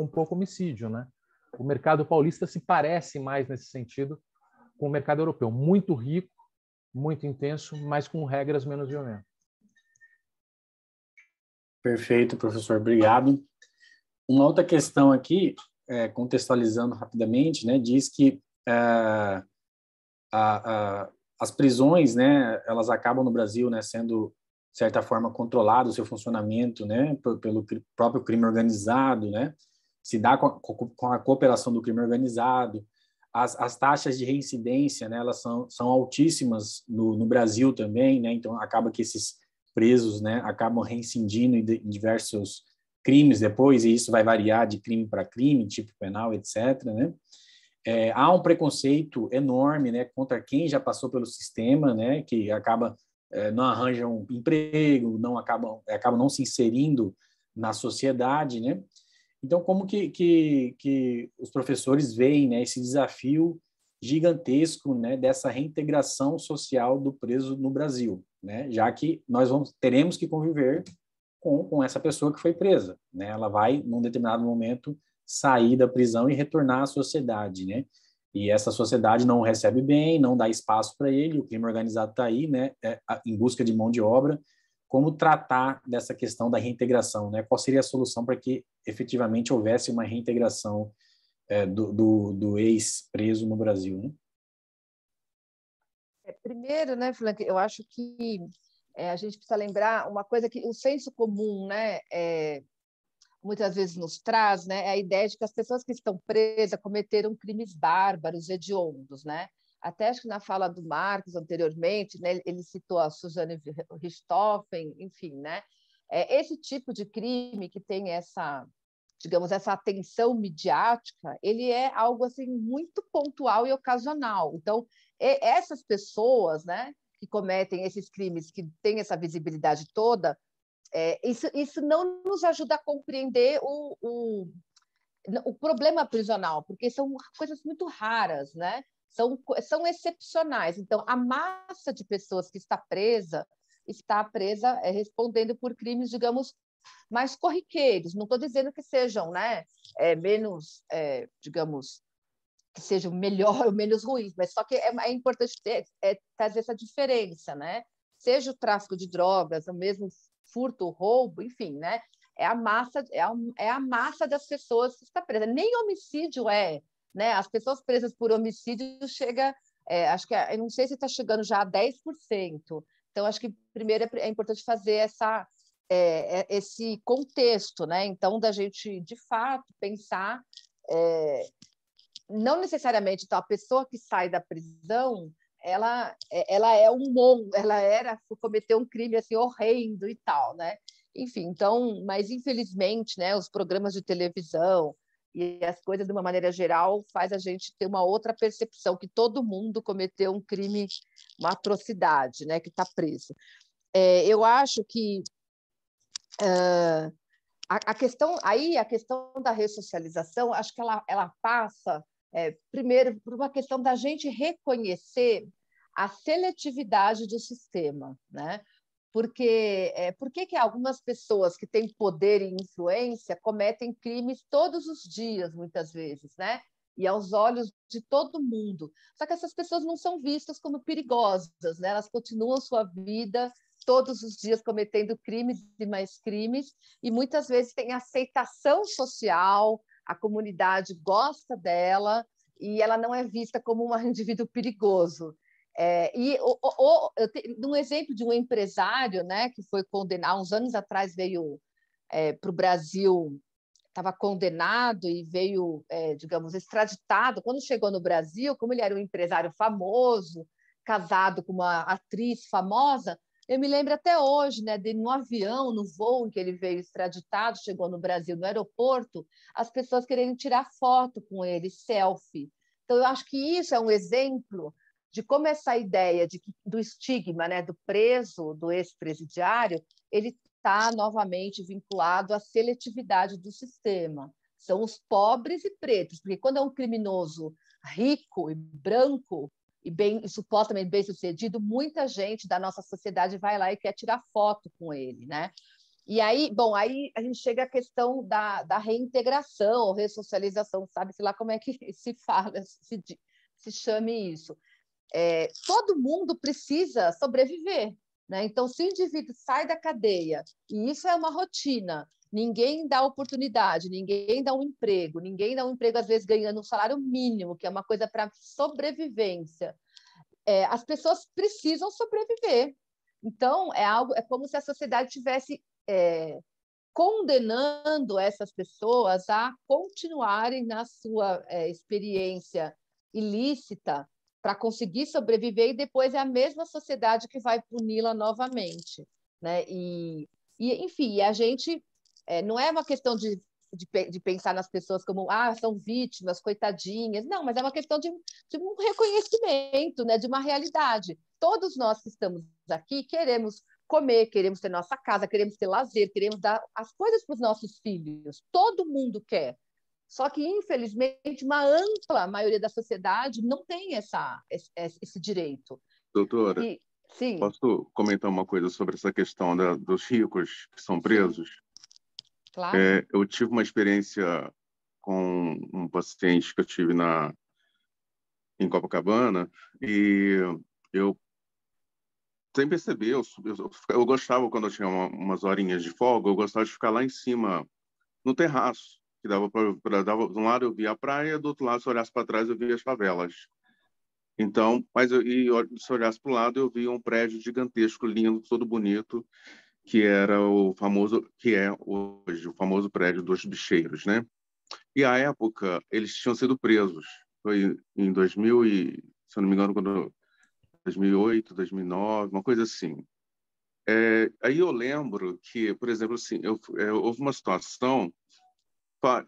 pouco homicídio, né? O mercado paulista se parece mais nesse sentido com o mercado europeu, muito rico, muito intenso, mas com regras menos violentas. Perfeito, professor, obrigado. Uma outra questão aqui, contextualizando rapidamente, né, diz que as prisões, né, elas acabam no Brasil, né, sendo, de certa forma, controlado o seu funcionamento, né, pelo próprio crime organizado, né, se dá com a cooperação do crime organizado. As taxas de reincidência, né, elas são altíssimas no Brasil também, né, então acaba que esses presos, né, acabam reincidindo em diversos crimes depois, e isso vai variar de crime para crime, tipo penal, etc., né. Há um preconceito enorme, né, contra quem já passou pelo sistema, né, que acaba não arranjam um emprego, acabam não se inserindo na sociedade, né. Então, como que os professores veem, né, esse desafio gigantesco, né, dessa reintegração social do preso no Brasil, né, já que nós teremos que conviver com essa pessoa que foi presa, né? Ela vai, num determinado momento, sair da prisão e retornar à sociedade, né? E essa sociedade não o recebe bem, não dá espaço para ele, o crime organizado está aí, né? Em busca de mão de obra. Como tratar dessa questão da reintegração, né? Qual seria a solução para que efetivamente houvesse uma reintegração do ex-preso no Brasil, né? Primeiro, né, Frank, eu acho que a gente precisa lembrar uma coisa que o senso comum, né, muitas vezes nos traz, né, é a ideia de que as pessoas que estão presas cometeram crimes bárbaros, hediondos, né? Até acho que na fala do Marcos anteriormente, né, ele citou a Suzane Richthofen, enfim, né? Esse tipo de crime que tem essa, digamos, essa atenção midiática, ele é algo assim muito pontual e ocasional. Então, essas pessoas, né, que cometem esses crimes, que têm essa visibilidade toda, isso não nos ajuda a compreender o problema prisional, porque são coisas muito raras, né? São excepcionais. Então, a massa de pessoas que está presa respondendo por crimes, digamos, mais corriqueiros. Não estou dizendo que sejam, né, menos, digamos, que sejam melhor ou menos ruins, mas só que é importante trazer essa diferença, né? Seja o tráfico de drogas, o mesmo furto, roubo, enfim, né? É a massa das pessoas que está presa. Nem homicídio né? As pessoas presas por homicídio acho que eu não sei se está chegando já a 10%. Então, acho que primeiro é importante fazer esse contexto, né? Então, da gente, de fato, pensar não necessariamente então, a pessoa que sai da prisão ela é ela cometeu um crime assim horrendo e tal, né? Enfim, então, mas infelizmente, né, os programas de televisão e as coisas de uma maneira geral faz a gente ter uma outra percepção que todo mundo cometeu um crime, uma atrocidade, né, que está preso. Eu acho que a questão da ressocialização, acho que ela passa primeiro por uma questão da gente reconhecer a seletividade do sistema, né? Porque por que algumas pessoas que têm poder e influência cometem crimes todos os dias, muitas vezes, né? E aos olhos de todo mundo. Só que essas pessoas não são vistas como perigosas, né? Elas continuam sua vida todos os dias cometendo crimes e mais crimes, e muitas vezes tem aceitação social, a comunidade gosta dela, e ela não é vista como um indivíduo perigoso. Um exemplo de um empresário, né, que foi condenado, uns anos atrás veio para o Brasil, estava condenado e veio, digamos, extraditado. Quando chegou no Brasil, como ele era um empresário famoso, casado com uma atriz famosa, eu me lembro até hoje, né, de no avião, no voo em que ele veio extraditado, chegou no Brasil, no aeroporto, as pessoas querendo tirar foto com ele, selfie. Então, eu acho que isso é um exemplo de como essa ideia do estigma, né, do preso, do ex-presidiário, ele está novamente vinculado à seletividade do sistema. São os pobres e pretos, porque quando é um criminoso rico e branco, e supostamente bem-sucedido, muita gente da nossa sociedade vai lá e quer tirar foto com ele, né? E aí, bom, aí a gente chega à questão da reintegração, ou ressocialização, sabe-se lá como é que se fala, se chame isso. Todo mundo precisa sobreviver, né? Então, se o indivíduo sai da cadeia, e isso é uma rotina, ninguém dá oportunidade, ninguém dá um emprego, às vezes, ganhando um salário mínimo, que é uma coisa para sobrevivência. As pessoas precisam sobreviver. Então, é como se a sociedade tivesse condenando essas pessoas a continuarem na sua experiência ilícita para conseguir sobreviver, e depois é a mesma sociedade que vai puni-la novamente, né? Enfim, a gente não é uma questão de pensar nas pessoas como são vítimas, coitadinhas. Não, mas é uma questão de um reconhecimento, né, de uma realidade. Todos nós que estamos aqui queremos comer, queremos ter nossa casa, queremos ter lazer, queremos dar as coisas para os nossos filhos. Todo mundo quer. Só que, infelizmente, uma ampla maioria da sociedade não tem esse direito. Doutora, Sim, Posso comentar uma coisa sobre essa questão dos ricos que são presos? claro. Eu tive uma experiência com um paciente que eu tive em Copacabana e eu, sem perceber, eu gostava, quando eu tinha umas horinhas de folga, eu gostava de ficar lá em cima, no terraço, que dava de um lado eu via a praia, do outro lado, se eu olhasse para trás, eu via as favelas. Então, se eu olhasse para o lado, eu via um prédio gigantesco, lindo, todo bonito, que era que é hoje o famoso prédio dos Bicheiros, né? E à época eles tinham sido presos. Foi em 2000 se eu não me engano, 2008, 2009, uma coisa assim. Aí eu lembro que, por exemplo, assim, houve uma situação.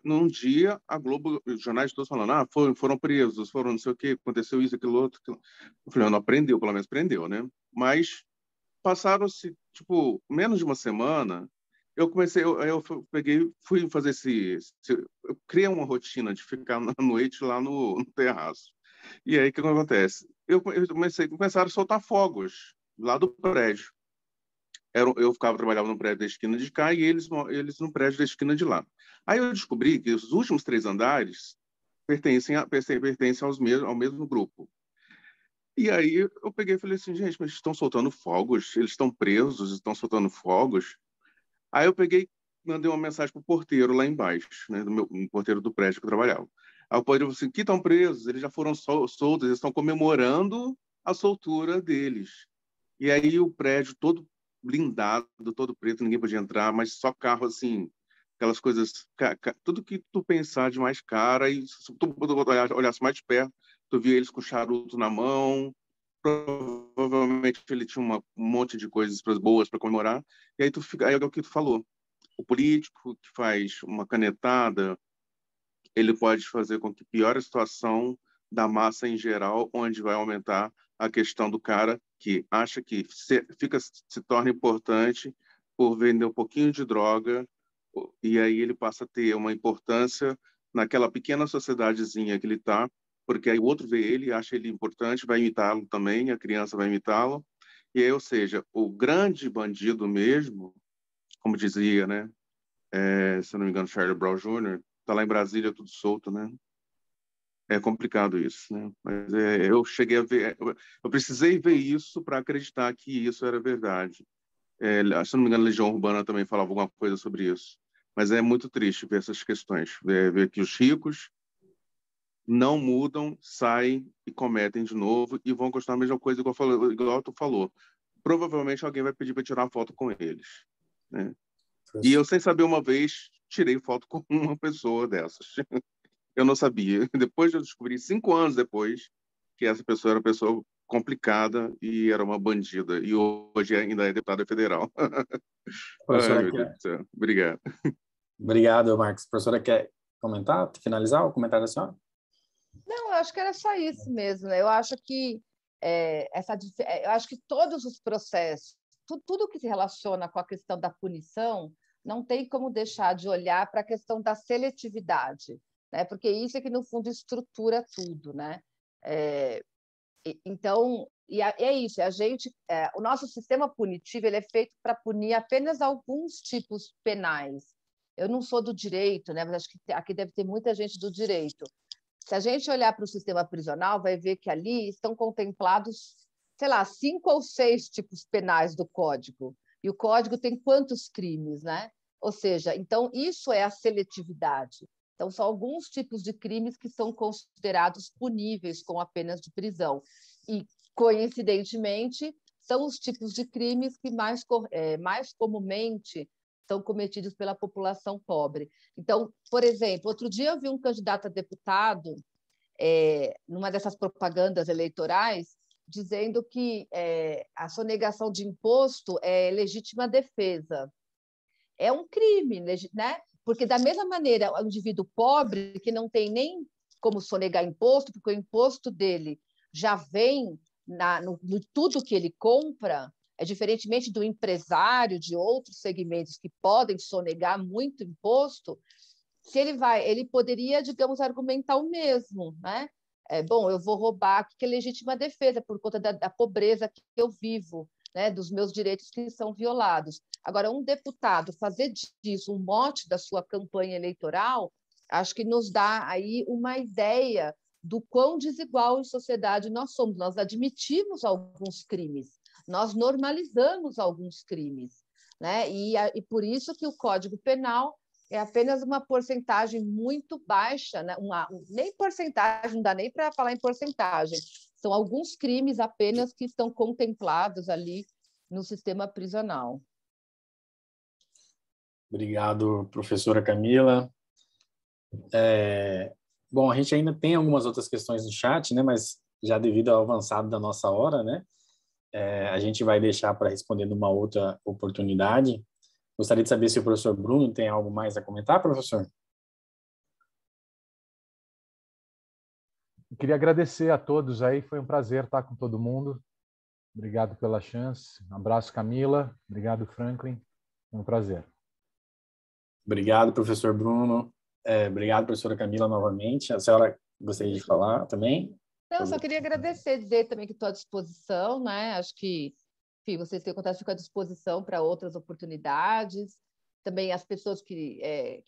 Num dia, a Globo, os jornais todos falando, foram presos, foram não sei o quê, aconteceu isso, aquilo, outro. Aquilo. Eu falei, não prendeu, pelo menos prendeu, né? Mas passaram-se, tipo, menos de uma semana, eu peguei, fui fazer eu criei uma rotina de ficar na noite lá no terraço. E aí, o que acontece? Começaram a soltar fogos lá do prédio. Trabalhava no prédio da esquina de cá e eles no prédio da esquina de lá. Aí eu descobri que os últimos 3 andares pertencem ao mesmo grupo. E aí eu peguei e falei assim, gente, mas estão soltando fogos? Eles estão presos, estão soltando fogos? Aí eu peguei, mandei uma mensagem pro porteiro lá embaixo, né, um porteiro do prédio que eu trabalhava. Aí o porteiro falou assim, que estão presos? Eles já foram soltos, eles estão comemorando a soltura deles. E aí o prédio todo blindado, todo preto, ninguém podia entrar, mas só carro assim, aquelas coisas, tudo que tu pensar de mais cara, e se tu olhasse mais de perto, tu via eles com charuto na mão, provavelmente ele tinha um monte de coisas boas para comemorar, e aí é o que tu falou, o político que faz uma canetada, ele pode fazer com que piore a situação da massa em geral, onde vai aumentar a questão do cara que acha que se torna importante por vender um pouquinho de droga, e aí ele passa a ter uma importância naquela pequena sociedadezinha que ele está, porque aí o outro vê ele, acha ele importante, vai imitá-lo também, a criança vai imitá-lo, e aí, ou seja, o grande bandido mesmo, como dizia, né, se eu não me engano, Charlie Brown Jr., tá lá em Brasília tudo solto, né? É complicado isso, né? Mas eu cheguei a ver, eu precisei ver isso para acreditar que isso era verdade. Se eu não me engano, a Legião Urbana também falava alguma coisa sobre isso. Mas é muito triste ver essas questões, ver que os ricos não mudam, saem e cometem de novo e vão continuar a mesma coisa, igual tu falou. Provavelmente alguém vai pedir para tirar foto com eles, né? E eu, sem saber, uma vez tirei foto com uma pessoa dessas. Eu não sabia. Depois eu descobri, 5 anos depois, que essa pessoa era uma pessoa complicada e era uma bandida. E hoje ainda é deputada federal. Ai, Professora, meu Deus do céu. Obrigado. obrigado, Marcos. A professora quer comentar, finalizar o comentário da senhora? Não, eu acho que era só isso mesmo, né? Eu acho que eu acho que todos os processos, tudo que se relaciona com a questão da punição, não tem como deixar de olhar para a questão da seletividade, né? Porque isso é que no fundo estrutura tudo, né? Então, é isso. O nosso sistema punitivo ele é feito para punir apenas alguns tipos penais. Eu não sou do direito, né? Mas acho que aqui deve ter muita gente do direito. Se a gente olhar para o sistema prisional, vai ver que ali estão contemplados, sei lá, 5 ou 6 tipos penais do Código. E o Código tem quantos crimes, né? Ou seja, então isso é a seletividade. Então, são alguns tipos de crimes que são considerados puníveis com a pena de prisão. E, coincidentemente, são os tipos de crimes que mais comumente são cometidos pela população pobre. Então, por exemplo, outro dia eu vi um candidato a deputado, numa dessas propagandas eleitorais, dizendo que a sonegação de imposto é legítima defesa. É um crime, né? Porque, da mesma maneira, o indivíduo pobre, que não tem nem como sonegar imposto, porque o imposto dele já vem no tudo que ele compra, diferentemente do empresário de outros segmentos que podem sonegar muito imposto, se ele poderia, digamos, argumentar o mesmo, né? bom, eu vou roubar, que é legítima defesa por conta da pobreza que eu vivo, né, dos meus direitos que são violados. Agora, um deputado fazer disso um mote da sua campanha eleitoral, acho que nos dá aí uma ideia do quão desigual em sociedade nós somos. Nós admitimos alguns crimes, nós normalizamos alguns crimes, né? E por isso que o Código Penal é apenas uma porcentagem muito baixa, né? Nem porcentagem, não dá nem para falar em porcentagem, são alguns crimes apenas que estão contemplados ali no sistema prisional. Obrigado, professora Camila. Bom, a gente ainda tem algumas outras questões no chat, né? Mas já devido ao avançado da nossa hora, né? A gente vai deixar para responder numa outra oportunidade. Gostaria de saber se o professor Bruno tem algo mais a comentar, professor? Eu queria agradecer a todos aí, foi um prazer estar com todo mundo. Obrigado pela chance. Um abraço, Camila. Obrigado, Franklin. Foi um prazer. Obrigado, professor Bruno. Obrigado, professora Camila, novamente. A senhora gostaria de falar também? Não, só queria agradecer, dizer também que estou à disposição, né? Acho que, enfim, vocês têm contato, fico à disposição para outras oportunidades. Também as pessoas que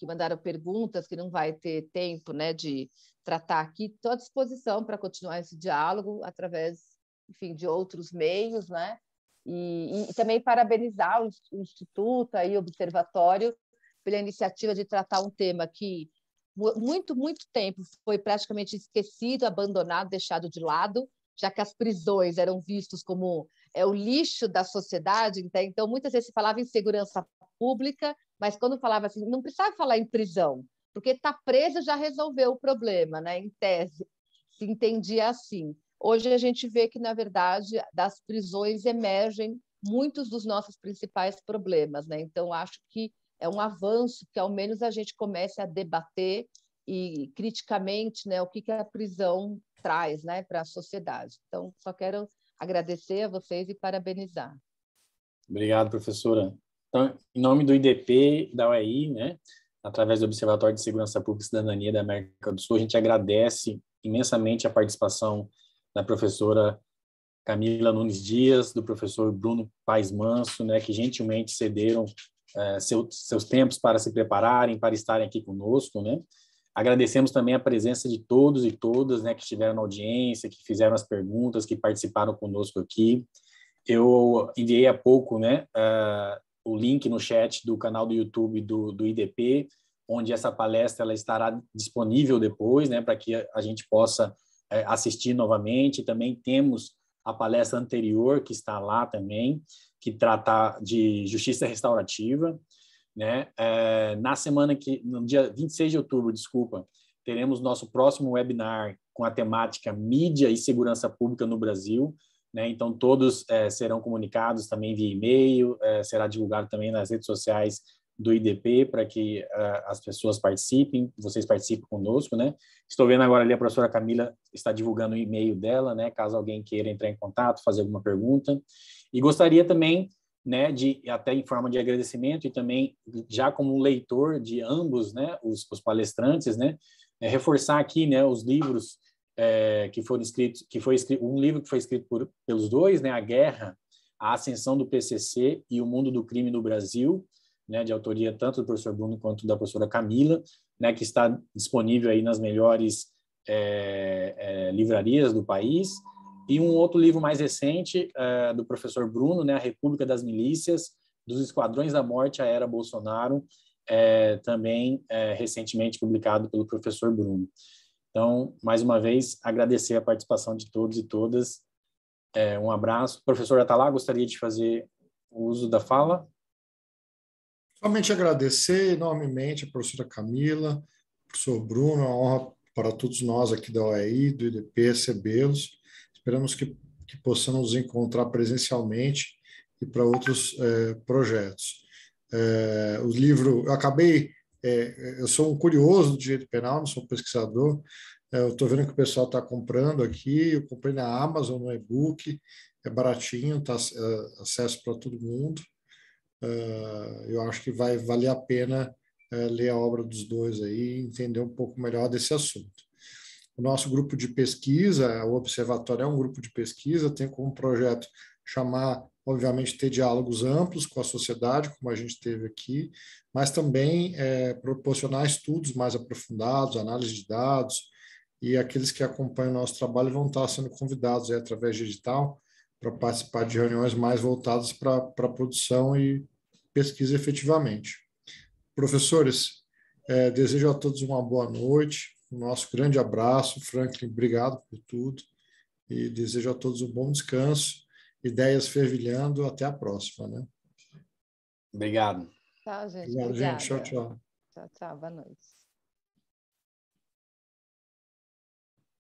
mandaram perguntas, que não vai ter tempo, né, de tratar aqui, estou à disposição para continuar esse diálogo através, enfim, de outros meios, né? E também parabenizar o Instituto, aí, o Observatório, pela iniciativa de tratar um tema que muito tempo foi praticamente esquecido, abandonado, deixado de lado, já que as prisões eram vistas como o lixo da sociedade. Então, muitas vezes se falava em segurança pública, mas quando falava assim, não precisava falar em prisão, porque está preso já resolveu o problema, né? Em tese, se entendia assim. Hoje a gente vê que, na verdade, das prisões emergem muitos dos nossos principais problemas, né? Então, acho que é um avanço que, ao menos, a gente comece a debater e criticamente, né, o que a prisão traz, né, para a sociedade. Então, só quero agradecer a vocês e parabenizar. Obrigado, professora. Então, em nome do IDP, da UEI, né, através do Observatório de Segurança Pública e Cidadania da América do Sul, a gente agradece imensamente a participação da professora Camila Nunes Dias, do professor Bruno Paes Manso, né, que gentilmente cederam seus tempos para se prepararem, para estarem aqui conosco, né? Agradecemos também a presença de todos e todas, né, que estiveram na audiência, que fizeram as perguntas, que participaram conosco aqui. Eu enviei há pouco, né, o link no chat do canal do YouTube do IDP, onde essa palestra ela estará disponível depois, né, para que a gente possa assistir novamente. Também temos a palestra anterior que está lá também, que trata de justiça restaurativa, né? No dia 26 de outubro, teremos nosso próximo webinar com a temática mídia e segurança pública no Brasil, né? Então todos serão comunicados também via e-mail, será divulgado também nas redes sociais do IDP para que as pessoas participem, vocês participem conosco, né? Estou vendo agora ali a professora Camila está divulgando o e-mail dela, né? Caso alguém queira entrar em contato, fazer alguma pergunta. E gostaria também, né, até em forma de agradecimento e também já como leitor de ambos, né, os palestrantes, né, reforçar aqui, né, os livros que foram escritos, um livro que foi escrito pelos dois, né, A Guerra, a Ascensão do PCC e o Mundo do Crime no Brasil, né, de autoria tanto do professor Bruno quanto da professora Camila, né, que está disponível aí nas melhores livrarias do país. E um outro livro mais recente, do professor Bruno, né, A República das Milícias, dos Esquadrões da Morte à Era Bolsonaro, também recentemente publicado pelo professor Bruno. Então, mais uma vez, agradecer a participação de todos e todas. Um abraço. Professor Atalá, gostaria de fazer o uso da fala? Somente agradecer enormemente a professora Camila, ao professor Bruno, a honra para todos nós aqui da OEI, do IDP, recebê-los. Esperamos que possamos nos encontrar presencialmente e para outros projetos. O livro, eu sou um curioso do direito penal, não sou pesquisador, eu estou vendo que o pessoal está comprando aqui, eu comprei na Amazon, no e-book, é baratinho, está acesso para todo mundo. Eu acho que vai valer a pena ler a obra dos dois aí e entender um pouco melhor desse assunto. O nosso grupo de pesquisa, o Observatório é um grupo de pesquisa, tem como projeto chamar, obviamente, ter diálogos amplos com a sociedade, como a gente teve aqui, mas também proporcionar estudos mais aprofundados, análise de dados, e aqueles que acompanham o nosso trabalho vão estar sendo convidados através digital para participar de reuniões mais voltadas para a produção e pesquisa efetivamente. Professores, desejo a todos uma boa noite, um nosso grande abraço. Franklin, obrigado por tudo, e desejo a todos um bom descanso, ideias fervilhando, até a próxima, né? Obrigado. Tchau, gente. Obrigado, Obrigada. gente. Tchau, tchau. Tchau, tchau. Boa noite.